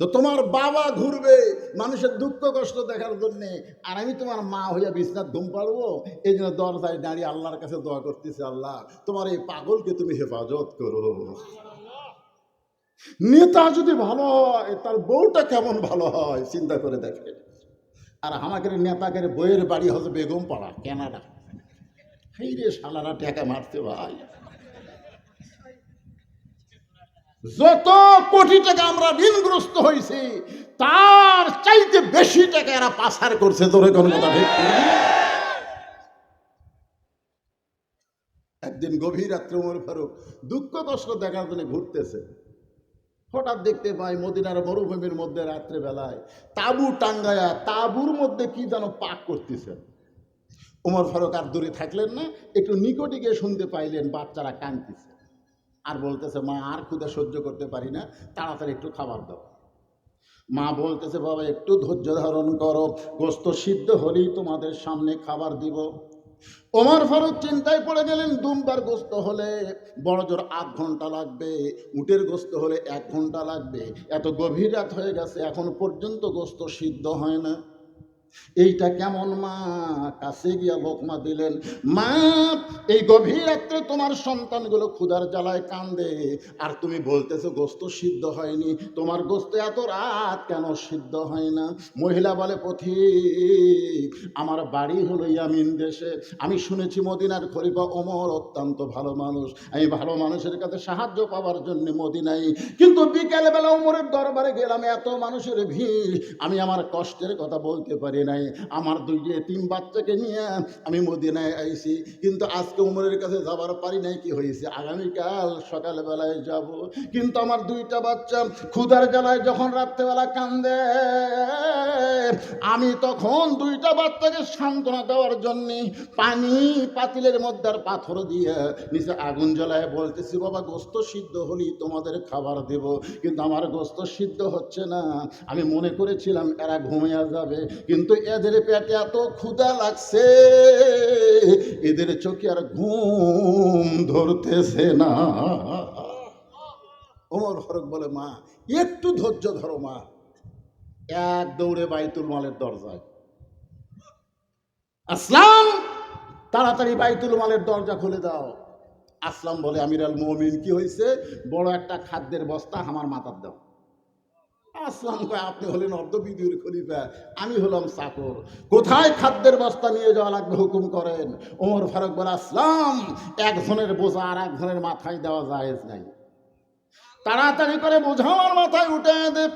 তো তোমার বাবা ঘুরবে মানুষের দুঃখ কষ্ট দেখার জন্যে, আর আমি তোমার মা হইয়া বিছনার ঘুম পাড়বো? এই জন্য দরজায় দাঁড়িয়ে আল্লাহর কাছে দোয়া করতেছে, আল্লাহ তোমার এই পাগলকে তুমি হেফাজত করো। নেতা যদি ভালো হয় তার বউটা কেমন ভালো হয় চিন্তা করে দেখে। আর আমাদের নেতাদের বইয়ের বাড়ি হচ্ছে বেগম পাড়া, কানাডা। এই রে শালারা টাকা মারতে ভাই, যত কোটি টাকা আমরা ঋণগ্রস্ত হয়েছি তার চাইতে বেশি টাকা এরা পাচার করছে। তোরে কোন কথা ঠিক? একদিন গভীর রাত্রে ওমর ফারুক দুঃখ কষ্ট দেখার জন্য ঘুরতেছে, হঠাৎ দেখতে পাই মদিনার মরুভূমির মধ্যে রাত্রে বেলায় তাঁবু টাঙ্গায়া তাঁবুর মধ্যে কি যেন পাক করতেছে। ওমর ফারুক আর দূরে থাকলেন না, একটু নিকটে গিয়ে শুনতে পাইলেন বাচ্চারা কাঁদতেছে আর বলতেছে, মা আর ক্ষুধা সহ্য করতে পারি না, তাড়াতাড়ি একটু খাবার দাও। মা বলতেছে, বাবা একটু ধৈর্য ধারণ করো, গোস্ত সিদ্ধ হলেই তোমাদের সামনে খাবার দিব। ওমর ফারুক চিন্তায় পড়ে গেলেন, দুমবার গোস্ত হলে বড় জোর 8 ঘন্টা লাগবে, উটের গোস্ত হলে 1 ঘন্টা লাগবে। এত গভীর রাত হয়ে গেছে, এখন পর্যন্ত গোস্ত সিদ্ধ হয় না। এইটা কেমন মা? কাছে গিয়া লোকমা দিলেন, মা এই গভীর রাত্রে তোমার সন্তানগুলো ক্ষুধার জ্বালায় কান্দে, আর তুমি বলতেছো গোস্ত সিদ্ধ হয়নি, তোমার গোস্ত এত রাত কেন সিদ্ধ হয় না? মহিলা বলে, পথিক আমার বাড়ি হলো ইয়ামিন দেশে, আমি শুনেছি মদিনার খলিফা ওমর অত্যন্ত ভালো মানুষ, আমি ভালো মানুষের কাছে সাহায্য পাওয়ার জন্য মদিনায়, কিন্তু বিকেলবেলা ওমরের দরবারে গেলাম, এত মানুষের ভিড়, আমি আমার কষ্টের কথা বলতে পারি নাই। আমার 2 এতিম বাচ্চাকে নিয়ে আমি মদিনায় আইছি, কিন্তু আজকে ওমরের কাছে যাবার পারি নাই। কি হয়েছে? আগামীকাল সকালবেলায় যাব, কিন্তু আমার 2টা বাচ্চা ক্ষুধার জ্বালায় যখন রাত্রেবেলা কান্দে, আমি তখন 2টা বাচ্চাকে সান্ত্বনা দেওয়ার জন্য পানি পাতিলের মধ্যে আর পাথর দিয়ে নিচে আগুন জ্বালায় বলতেছি, বাবা গোস্ত সিদ্ধ হলেই তোমাদের খাবার দেব, কিন্তু আমার গোস্ত সিদ্ধ হচ্ছে না। আমি মনে করেছিলাম এরা ঘুমিয়ে যাবে, কিন্তু এদের পেটে এত ক্ষুধা লাগছে, এদের চোখে আর ঘুম ধরতেছে না। ওমর ফারুক বলে, মা একটু ধৈর্য ধরো মা। এক দৌড়ে বাইতুল মালের দরজায়, আসলাম তাড়াতাড়ি বাইতুল মালের দরজা খুলে দাও। আসলাম বলে, আমির আল মুমিন কি হয়েছে? বড় একটা খাদ্যের বস্তা আমার মাথার দাও। আসলাম কয়, আপনি হলেন অর্ধবিদুর খলিফা, আমি হলাম চাকর, কোথায় খাদ্যের বস্তা নিয়ে যাওয়া লাগবে হুকুম করেন। ওমর ফারুক বলে, আসলাম একজনের বোঝা আর একজনের মাথায় দেওয়া জায়েজ নাই, তাড়াতাড়ি করে বোঝা আমার মাথায় উঠে দে।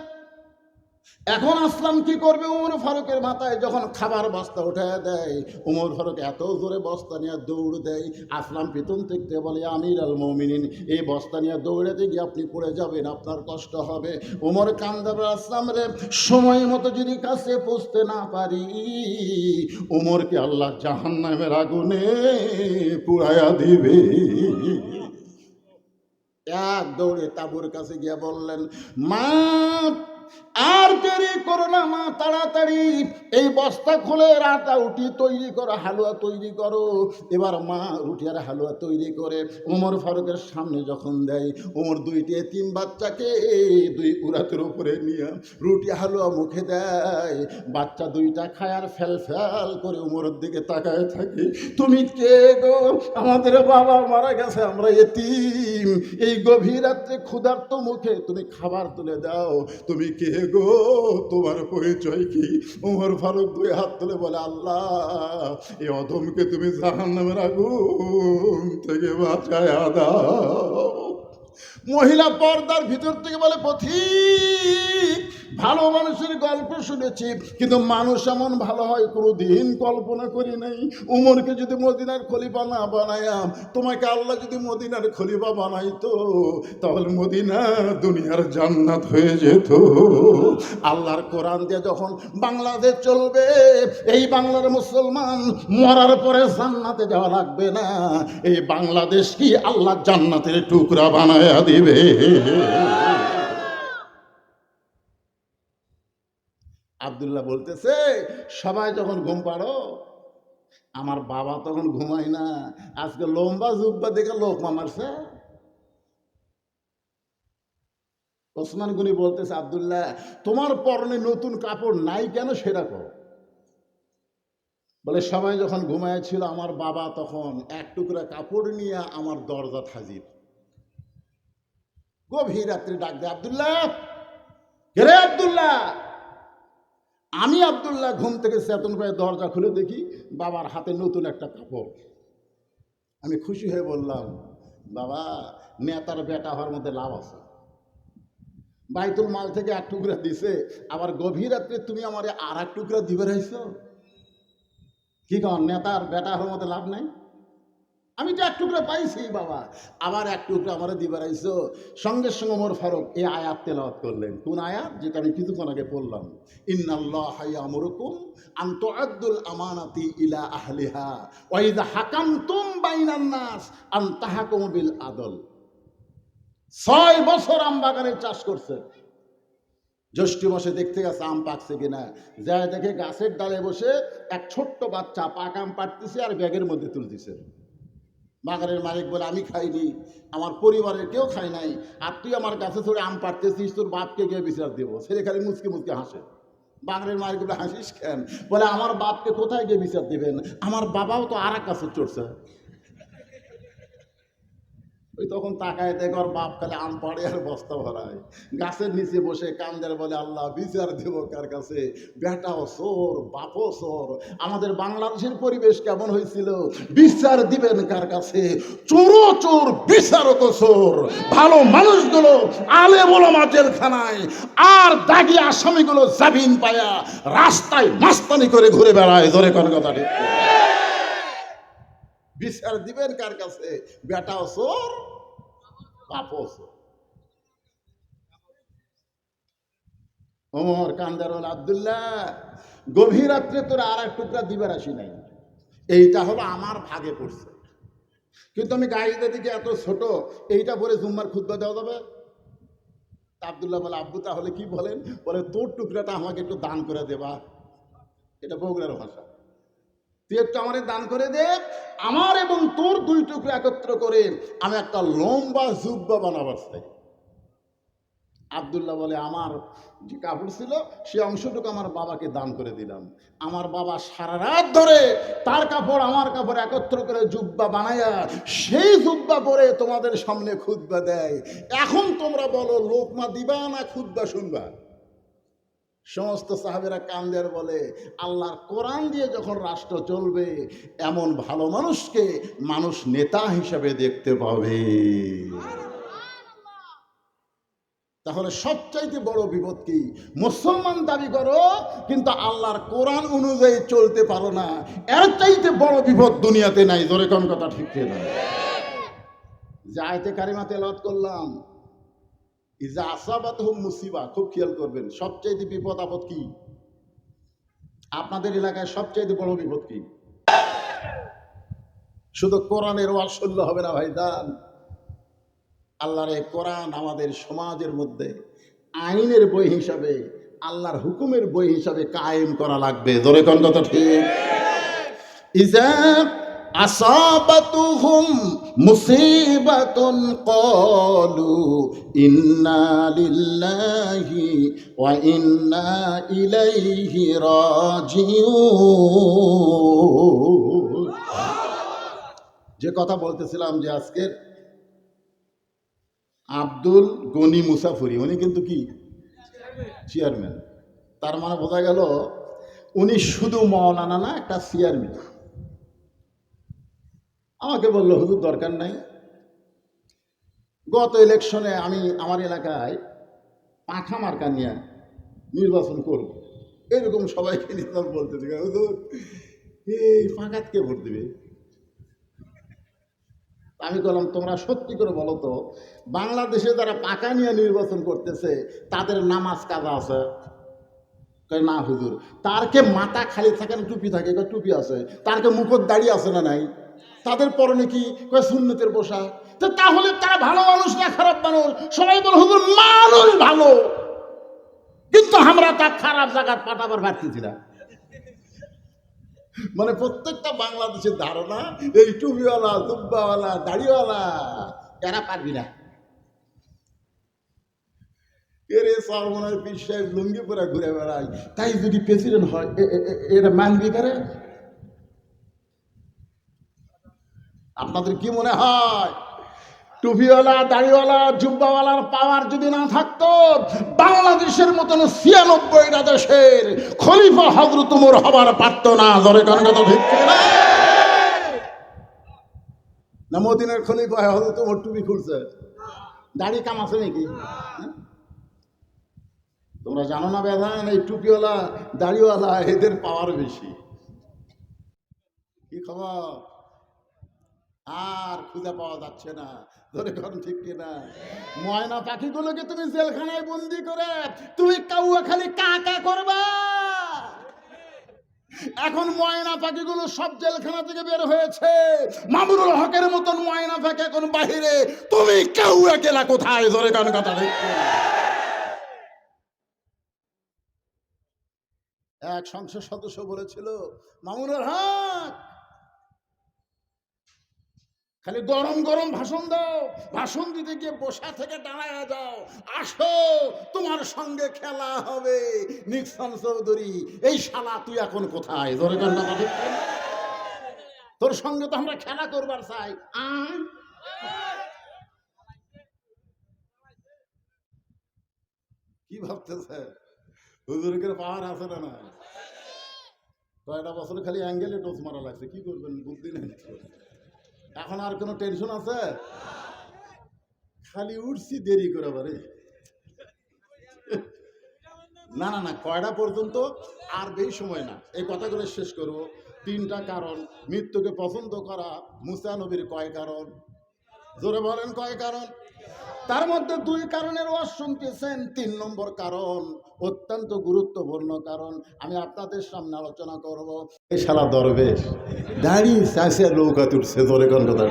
এখন আসলাম কি করবে? ওমর ফারুকের মাথায় যখন খাবার বস্তা উঠে দেয়, ওমর ফারুক এত জোরে বস্তা নিয়ে দৌড় দেয়, আসলাম পিছন থেকে বলে, আমির আল মুমিনিন এই বস্তা নিয়ে দৌড়াতে গিয়ে আপনি পড়ে যাবেন, আপনার কষ্ট হবে। ওমর কান্দাবে, আসলাম রে সময় মতো যদি কাছে পৌঁছতে না পারি, ওমরকে আল্লাহ জাহান্নামের আগুনে পুড়াইয়া দিবে। এক দৌড়ে তাঁবুর কাছে গিয়ে বললেন, মা আর দেরি করো না মা, তাড়াতাড়ি এই বস্তা খুলে আটা রুটি তৈরি করো, হালুয়া তৈরি করো। এবার মা রুটি আর হালুয়া তৈরি করে ওমর ফারুকের সামনে যখন দেয়, ওমর 2টি এতিম বাচ্চাকে 2 উরাতের উপরে নিয়ে রুটি হালুয়া মুখে দেয়। বাচ্চা 2টা খায় আর ফেল ফেল করে ওমরের দিকে তাকায় থাকে। তুমি কে গো? আমাদের বাবা মারা গেছে, আমরা এতিম, এই গভীর রাত্রে ক্ষুধার্ত মুখে তুমি খাবার তুলে দাও, তুমি কে গো? তোমার পরিচয় কি? ওমর ফারুক 2 হাত তুলে বলে, আল্লাহ এই অধমকে তুমি জাহান্নামের আগুন থেকে বাঁচায়া দাও। মহিলা পর্দার ভিতর থেকে বলে, পথিক ভালো মানুষের গল্প শুনেছি, কিন্তু মানুষ এমন ভালো হয় কোনোদিন কল্পনা করি নাই। উমরকে যদি মদিনার খলিফা না বানায়াম, তোমাকে আল্লাহ যদি মদিনার খলিফা বানাইতো, তাহলে মদিনা দুনিয়ার জান্নাত হয়ে যেত। আল্লাহর কোরআন দিয়ে যখন বাংলাদেশ চলবে, এই বাংলার মুসলমান মরার পরে জান্নাতে যাওয়া লাগবে না, এই বাংলাদেশ কি আল্লাহ জান্নাতের টুকরা বানায়া দিবে। আব্দুল্লাহ বলতেছে, সবাই যখন ঘুম পাড়ো, আমার বাবা তখন ঘুমায় না, আজকে লম্বা জুব্বা দেখে লোক মারছে। ওসমান গনি বলতেছে, আব্দুল্লাহ তোমার পরনে নতুন কাপড় নাই কেন সেটা কর। বলে, সবাই যখন ঘুমাইছিল, আমার বাবা তখন 1 টুকরা কাপড় নিয়ে আমার দরজা হাজির। গভীর রাত্রে ডাক দে, আব্দুল্লাহ রে আব্দুল্লাহ, আমি আব্দুল্লাহ ঘুম থেকে চেতন করে দরজা খুলে দেখি বাবার হাতে নতুন একটা কাপড়। আমি খুশি হয়ে বললাম, বাবা, নেতার বেটা হওয়ার মধ্যে লাভ আছে। বাইতুল মাল থেকে এক টুকরা দিছে, আবার গভীর রাত্রে তুমি আমার আর এক টুকরা দিবে রাইছ। কি কন, নেতার বেটা হওয়ার মধ্যে লাভ নাই? আমি তো এক টুকরা পাইছি বাবা, আবার এক টুকরা আমার দিবে রাইছ। সঙ্গে সঙ্গে ওমর ফারুক এই আয়াত তেলাওয়াত করলেন। কোন আয়াত? যেটা আমি কিছুক্ষণ আগে পড়লাম, ইন্নাল্লাহা ইয়ামুরুকুম আন তুআদ্দুল আমানাতি ইলা আহলিহা ওয়া ইযা হাকামতুম বাইনান নাস আন তাহকুমু বিল আদল। 6 বছর আম বাগানের চাষ করছে। জ্যৈষ্ঠ মাসে দেখতে গেছে আম পাকছে কিনা, যায় দেখে গাছের ডালে বসে এক ছোট্ট বাচ্চা পাক আম পাড়তেছে আর ব্যাগের মধ্যে তুলতেছে। বাগানের মালিক বলে, আমি খাইনি, আমার পরিবারের কেউ খায় নাই, আর তুই আমার গাছে চড়ে আম পাড়তেছিস, তোর বাপকে গিয়ে বিচার দেবো। ছেলে খালি মুচকে মুচকে হাসে। বাগানের মালিক বলে, হাসিস কেন? বলে, আমার বাপকে কোথায় গিয়ে বিচার দেবেন? আমার বাবাও তো আর এক গাছে চড়ছে। ওই তখন তাকায় দেখো আর বাপ খালি আম পাড়ে আর বস্তা ভরায়, গাছের নিচে বসে কান্দার বলে, আল্লাহ বিচার দেব কার কাছে? বেটাও চোর, বাপও চোর। আমাদের বাংলাদেশের পরিবেশ কেমন হয়েছিল? বিচার দিবেন কার কাছে? চোরও চোর, বিচারকও চোর। ভালো মানুষগুলো আলেম ওলামা জেলখানায়, আর দাগি আসামিগুলো জামিন পায়া রাস্তায় মাস্তানি করে ঘুরে বেড়ায়। জোরে কোন কথা ঠিক? বিচার দিবেন কার কাছে? বেটাও চোর, বাপও চোর। ওমর কান্দার বলে, আব্দুল্লাহ, গভীর রাত্রে তোর আর এক টুকরা দিবার আসি নাই, এইটা হলো আমার ভাগে পড়ছে, কিন্তু আমি গাইতে দিকে এত ছোট, এইটা পরে জুম্মার খুতবা দেওয়া যাবে? আব্দুল্লাহ বলে, আব্বু তাহলে কি বলেন? বলে, তোর টুকরাটা আমাকে একটু দান করে দেবা। এটা বগুড়ার ভাষা। তুই একটু আমারে দান করে দে, আমার এবং তোর 2 টুকরা একত্র করে আমি একটা লম্বা জুব্বা বানাবার চাই। আব্দুল্লাহ বলে, আমার যে কাপড় ছিল সে অংশটুকু আমার বাবাকে দান করে দিলাম। আমার বাবা সারা রাত ধরে তার কাপড় আমার কাপড় একত্র করে জুব্বা বানায়া সেই জুব্বা পরে তোমাদের সামনে খুতবা দেয়। এখন তোমরা বলো, লোকমা দিবা না খুতবা শুনবা? সমস্ত সাহাবেরা কান্দের বলে, আল্লাহর কোরআন দিয়ে যখন রাষ্ট্র চলবে, এমন ভালো মানুষকে মানুষ নেতা হিসেবে দেখতে পাবে। তাহলে সবচাইতে বড় বিপদ কি? মুসলমান দাবি করো কিন্তু আল্লাহর কোরআন অনুযায়ী চলতে পারো না, এর চাইতে বড় বিপদ দুনিয়াতে নাই। জোরে কোন কথা ঠিক না? যে আয়াতে কারিমা তেলাওয়াত করলাম, ইজা আসাবাতহুম মুসিবা, খুব খেয়াল করবেন, সবচাইতে বিপদ আপদ কি? আপনাদের এলাকায় সবচাইতে বড় বিপদ কি? শুধু কোরআনের ওয়াজ শুনলে হবে না ভাইজান। আল্লাহর এই কোরআন আমাদের সমাজের মধ্যে আইনের বই হিসাবে, আল্লাহর হুকুমের বই হিসাবে কায়েম করা লাগবে। জোরে কোন কথা ঠিক? ইজা আসাবাতুহুম মুসিবাতুন ক্বালু ইন্না লিল্লাহি ওয়া ইন্না ইলাইহি রাজিউন। যে কথা বলতেছিলাম যে আজকের আব্দুল গনি মুসাফরি, উনি কিন্তু কি চেয়ারম্যান। তার মানে বোঝা গেল উনি শুধু মওলানা না, একটা চেয়ারম্যান। আমাকে বললো, হুজুর দরকার নাই, গত ইলেকশনে আমি আমার এলাকায় পাঁঠা মার্কা নিয়ে নির্বাচন করব, এরকম সবাইকে নির্বাচন বলতেছে। হুজুর এই ফাঁকাতকে ভোট দিবে? আমি বললাম, তোমরা সত্যি করে বলো তো, বাংলাদেশে যারা পাকা নিয়ে নির্বাচন করতেছে তাদের নামাজ কাজা আছে? না হুজুর। তার কে মাথা খালি থাকে না টুপি থাকে? টুপি আছে। তার কে মুখত দাঁড়িয়ে আছে না নাই? তাদের পরনে কি? সুন্নতের পোশাক। তো তাহলে তারা ভালো মানুষ না খারাপ মানুষ? সবাই বলে হুজুর মানুষ ভালো, কিন্তু আমরা তার খারাপ জায়গায় পাঠাবার পারতেছি না। মানে প্রত্যেকটা বাংলাদেশের ধারণা এই টুপিওয়ালা, জুব্বাওয়ালা, দাড়িওয়ালা এরা পারবি না। এরে সর্বনার পীর সাহেব লুঙ্গি পরে ঘুরে বেড়ায়, তাই যদি প্রেসিডেন্ট হয় এটা মানবি কারে? আপনাদের কি মনে হয়? টুপিওয়ালা, দাড়িওয়ালা, জুব্বাওয়ালার পাওয়ার যদি না থাকতো, বাংলাদেশের মতন ৯৬টা দেশের খলিফা হযরত ওমর হবার পারত না। ধরে কোন কথা ঠিক না? না মদিনার খলিফা হযরত ওমর টুপি খুলছে, দাড়ি কাম আছে নাকি? তোমরা জানো না বেধান, এই টুপিওয়ালা দাড়িওয়ালা এদের পাওয়ার বেশি। কি খবর? আর খুঁজে পাওয়া যাচ্ছে না। ধরে কোন ঠিক কিনা? ময়না পাখিগুলোকে তুমি জেলখানায় বন্দি করে তুমি কাউয়া খালি কা কা করবা। এখন ময়না পাখিগুলো সব জেলখানা থেকে বের হয়েছে, মামুনুল হকের মতন ময়না পাখি এখন বাহিরে, তুমি কাউয়া গেলা কোথায়? ধরে কোন কথা ঠিক কিনা? এক সংসদ সদস্য বলেছিল, মামুনুল হক খালি গরম গরম ভাষণ দাও, ভাষণ দিতে গিয়ে বসা থেকে দাঁড়ায় যাও, আসো তোমার সঙ্গে খেলা হবে। নিক্সন চৌধুরী, এই শালা তুই এখন কোথায়? ধরে তোর সঙ্গে তো আমরা খেলা করবার চাই। কি ভাবতেছে? হুজুরের পাওয়ার আছে না? না, কয়টা বছর খালি অ্যাঙ্গেলে ডোজ মারা লাগছে, কি করবেন বুদ্ধি নেই। এখন আর কোনো টেনশন আছে? খালি উঠছি দেরি করে পারে। না না না, কয়টা পর্যন্ত আর বেশি সময় না, এই কথাগুলো শেষ করব। 3টা কারণ মৃত্যুকে পছন্দ করা মুসা নবীর কয় কারণ? জোরে বলেন কয় কারণ? তার মধ্যে 2 কারণের ওয়াজ শুনতেছেন। 3 নম্বর কারণ অত্যন্ত গুরুত্বপূর্ণ কারণ, আমি আপনাদের সামনে আলোচনা করব। এই শালা দরবেশ দাড়ি চাষে নৌকা তুলছে। ধরে কোন কথা?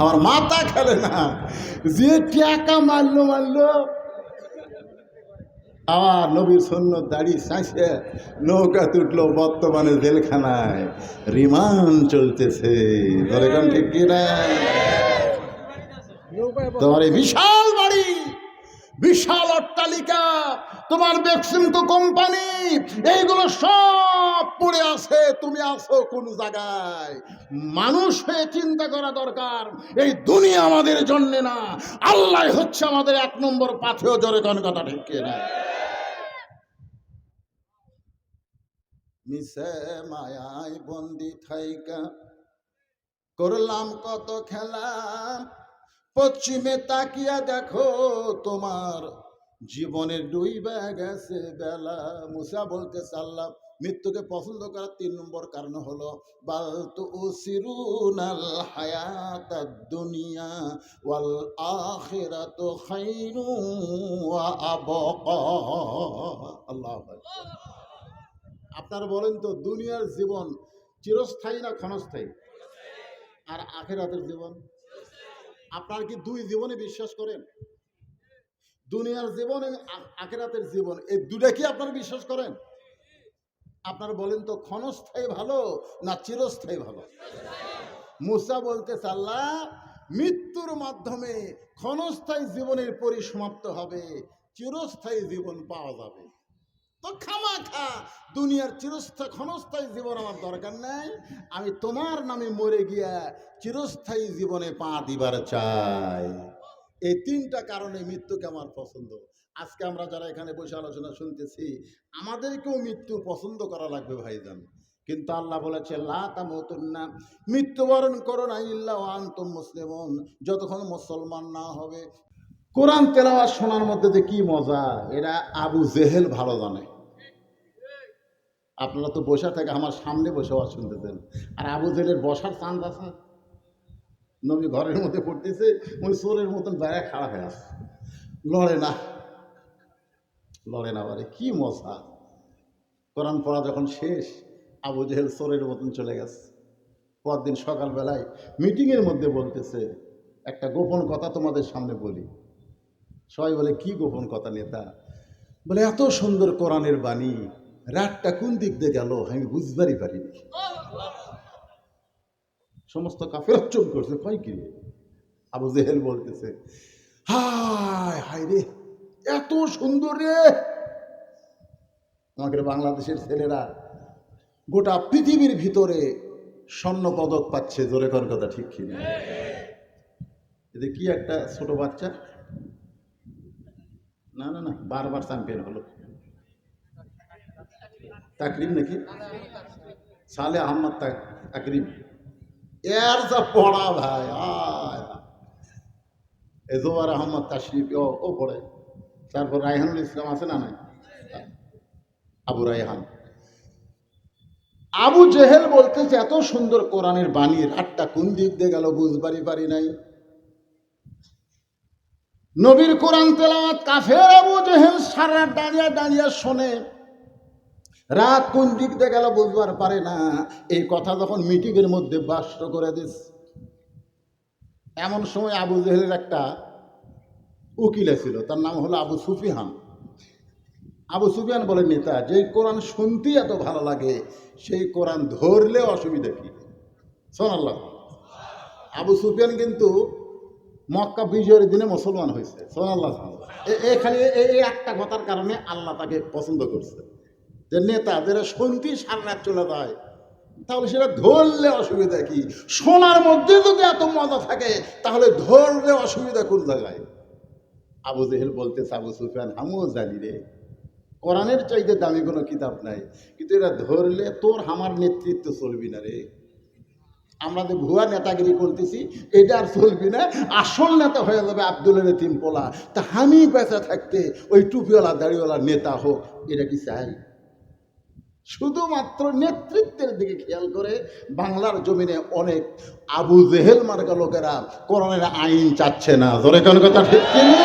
আমার মাথা খেলে না, যে টাকা মারলো আবার নবীর সুন্নত দাড়ি চাষে নৌকা তুটলো, বর্তমানে জেলখানায় রিমান্ড চলতেছে। ধরে কোন ঠিক কিনা? তোমার এই বিশাল বাড়ি, বিশাল অট্টালিকা, তোমার বেক্সিমকো কোম্পানি, এইগুলো সব পড়ে আছে, তুমি আছো কোন জায়গায়? মানুষ হয়ে চিন্তা করা দরকার। এই দুনিয়া আমাদের জন্য না, আল্লাহ হচ্ছে আমাদের 1 নম্বর পাথেয়। জোরে কোন কথা ঠিক কিনা? মিশে মায়ায় বন্দি থাইকা করলাম কত খেলা, পশ্চিমে তাকিয়া দেখো তোমার জীবনের ডুইবা গেছে বেলা। মুসা বলতে চাল্লাম, মৃত্যুকে পছন্দ করার 3 নম্বর কারণ হলো বাল তুসিরুনাল হায়াতাদ দুনিয়া ওয়াল আখিরাতু খায়রুন ওয়া আবকা। আল্লাহু আকবার। আপনারা বলেন তো, দুনিয়ার জীবন চিরস্থায়ী না ক্ষণস্থায়ী? আর আখিরাতের জীবন? আপনার কি 2 জীবনে বিশ্বাস করেন? দুনিয়ার জীবন এবং আখিরাতের জীবন, এই 2টা কি আপনারা বিশ্বাস করেন? আপনারা বলেন তো, ক্ষণস্থায়ী ভালো না চিরস্থায়ী ভালো? মুসা বলতে চাল্লা, মৃত্যুর মাধ্যমে ক্ষণস্থায়ী জীবনের পরিসমাপ্ত হবে, চিরস্থায়ী জীবন পাওয়া যাবে। তো খামাখা দুনিয়ার ক্ষণস্থায়ী জীবন আমার দরকার নাই, আমি তোমার নামে মরে গিয়া চিরস্থায়ী জীবনে পা দিবার চাই। এই 3টা কারণে মৃত্যুকে আমার পছন্দ। আজকে আমরা যারা এখানে বসে আলোচনা শুনতেছি, আমাদেরকেও মৃত্যু পছন্দ করা লাগবে ভাইজান। কিন্তু আল্লাহ বলেছে লা তামুতুন্না, মৃত্যুবরণ করো না ইল্লা ওয়া আনতুম মুসলিমুন, যতক্ষণ মুসলমান না হবে। কোরআন তেলাওয়াত শোনার মধ্যে যে কি মজা, এরা আবু জেহেল ভালো জানে। আপনারা তো বসে থেকে আমার সামনে বসে ওয়াজ শুনতেছেন, আর আবু জেহেলের বসার চান্স আছে? নবী ঘরের মধ্যে পড়তেছে, ওই চোরের মতন বেড়া খাড়া হয়ে আছে, লড়ে না বারে। কি মজা! কোরআন পড়া যখন শেষ, আবু জেহেল চোরের মতন চলে গেছে। পরদিন সকালবেলায় মিটিংয়ের মধ্যে বলতেছে, একটা গোপন কথা তোমাদের সামনে বলি। সবাই বলে, কি গোপন কথা নেতা? বলে, এত সুন্দর কোরআনের বাণী, রাতটা কোন দিক দিয়ে গেল আমি বুঝবারই পারিনি। সমস্ত কাফের চুপ করছে, কয় কি? আবু জেহেল বলতেছে, হায় হায় রে, এত সুন্দর রে! আমাদের বাংলাদেশের ছেলেরা গোটা পৃথিবীর ভিতরে স্বর্ণ পদক পাচ্ছে, জোরে কর কথা ঠিক কিনা? এতে কি একটা ছোট বাচ্চা, না না না, বারবার চ্যাম্পিয়ন হলো, তাকরিম নাকি, সালে আহমদ তাকরিম। এর যা পড়া ভাই, জোয়ার আহমদ তাশরিফ ও পড়ে। তারপর রায়হানুল ইসলাম আছে না নাই, আবু রায়হান। আবু জেহেল বলতেছে এত সুন্দর কোরআনের বাণী, রাতটা কোন দিক দিয়ে গেল বুঝবারই পারি নাই। নবীর কোরআন তেলাওয়াত কাফের আবু জেহেল সারা দাঁড়িয়ে দাঁড়িয়ে শোনে, রাত কোন দিক দিয়ে গেল বুঝবার পারে না। এই কথা যখন মিটিংয়ের মধ্যে বাস্ত করে দিস, এমন সময় আবু জেহেলের একটা উকিল ছিল, তার নাম হলো আবু সুফিয়ান। আবু সুফিয়ান বলেন, নেতা যে কোরআন শুনতেই এত ভালো লাগে, সেই কোরআন ধরলে অসুবিধা কি? সুবহানাল্লাহ। আবু সুফিয়ান কিন্তু মক্কা বিজয়ের দিনে মুসলমান হয়েছে। সুবহানাল্লাহ। এখানে এই একটা কথার কারণে আল্লাহ তাকে পছন্দ করছে, যে নেতা যারা শুনতেই সারা রাত চলে যায়, তাহলে সেটা ধরলে অসুবিধা কি? শোনার মধ্যে যদি এত মজা থাকে, তাহলে ধরলে অসুবিধা কোন জায়গায়? আবু জেহেল বলতেছে, আবু সুফিয়ান আমিও জানি রে, কোরআনের চাইতে দামি কোনো কিতাব নাই, কিন্তু এটা ধরলে তোর আমার নেতৃত্ব চলবি না রে। আমরা যে ভুয়া নেতাগিরি করতেছি এটা আর চলবি না, আসল নেতা হয়ে যাবে আব্দুলের এতিম পোলা। তা আমি বেঁচে থাকতে ওই টুপিওয়ালা দাড়িওয়ালা নেতা হোক, এটা কি চাই? শুধুমাত্র নেতৃত্বের দিকে খেয়াল করে বাংলার জমিনে অনেক আবু জেহেল মার্কা লোকেরা কোরআনের আইন চাচ্ছে না। জোরে কোন কথা ঠিক কিনা?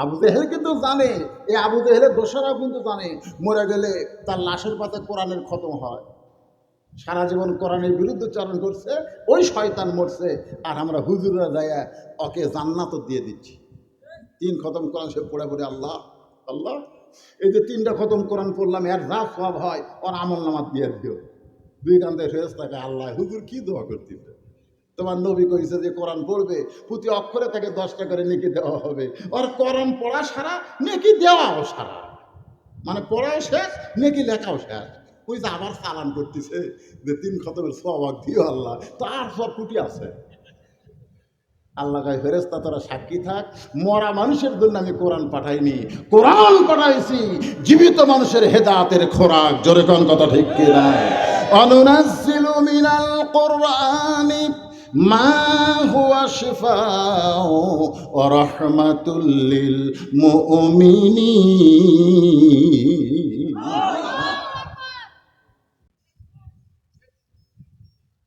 আবু জেহেল কিন্তু জানে, এই আবু জেহেলের দোসরাও কিন্তু জানে, মরে গেলে তার লাশের পাতে কোরআনের খতম হয়। সারা জীবন কোরআনের বিরুদ্ধচারণ করছে, ওই শয়তান মরছে, আর আমরা হুজুররা যাইয়া ওকে জান্নাত দিয়ে দিচ্ছি। 3 খতম কোরআন সে পড়ে পড়ে আল্লাহ আল্লাহ, এই যে 3টা খতম কোরআন পড়লাম, এর যা সব হয় ওর আমল নামাত দিয়ে দিও। 2 কান্দে ফেরেশতাকে, আল্লাহ হুজুর কি দোয়া করতেছে? তোমার নবী কইছে যে কোরআন পড়বে প্রতি অক্ষরে তাকে 10টা করে নেকি দেওয়া হবে। আর কোরআন পড়া সারা, নেকি দেওয়াও সারা, মানে পড়াও শেষ, নেকি লেখাও শেষ। ওই যে আবার চালান করতেছে যে 3 খতমের সওয়াব দিও আল্লাহ, তো আর সব কুটি আছে। আল্লাহ কয়, ফেরেশতা তোরা সাক্ষী থাক, মরা মানুষের জন্য আমি কোরআন পাঠাইনি, কোরআন পাঠাইছি জীবিত মানুষের হেদায়েতের খোরাক। জোরে কোন কথা ঠিক কি না? অনুনাজ্জিলু মিনাল কুরআনি মা হুয়া শিফাউ ওয়া রাহমাতুল লিল মুমিনিন।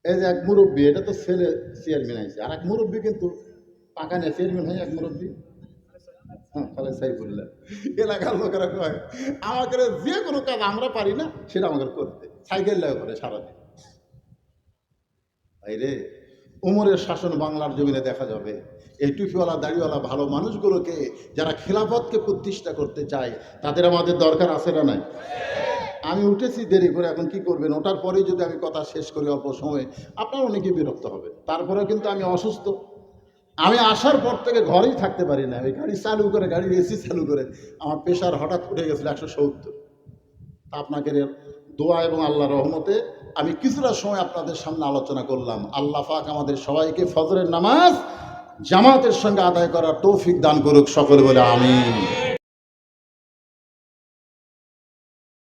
এই যে এক মুরব্বী, এটা তো ছেলে চেয়ারম্যান আছে, আর এক মুরব্বী কিন্তু পাকা নেই, চেয়ারম্যান হয় এক মুরব্বী। হ্যাঁ, তাহলে সাই বললেন। এলাকার লোকেরা কয়, আমাকে যে কোনো কাজ আমরা পারি না সেটা আমাকে করতে, সাইকেল লাগে করে সারাদিন। ভাই রে, উমরের শাসন বাংলার জমিনে দেখা যাবে। এই টুপিওয়ালা দাড়িওয়ালা ভালো মানুষগুলোকে, যারা খিলাফতকে প্রতিষ্ঠা করতে চায়, তাদের আমাদের দরকার আছে না নাই? আমি উঠেছি দেরি করে, এখন কি করবেন? ওঠার পরেই যদি আমি কথা শেষ করি অল্প সময়, আপনার অনেকে বিরক্ত হবে। তারপরে কিন্তু আমি অসুস্থ, আমি আসার পর থেকে ঘরেই থাকতে পারি না। ওই গাড়ি চালু করে, গাড়ির এসি চালু করে আমার প্রেশার হঠাৎ উঠে গেছিল 170। তা আপনাকে দোয়া এবং আল্লাহর রহমতে আমি কিছুটা সময় আপনাদের সামনে আলোচনা করলাম। আল্লাহ পাক আমাদের সবাইকে ফজরের নামাজ জামাতের সঙ্গে আদায় করার তৌফিক দান করুক, সকলে বলে আমিন।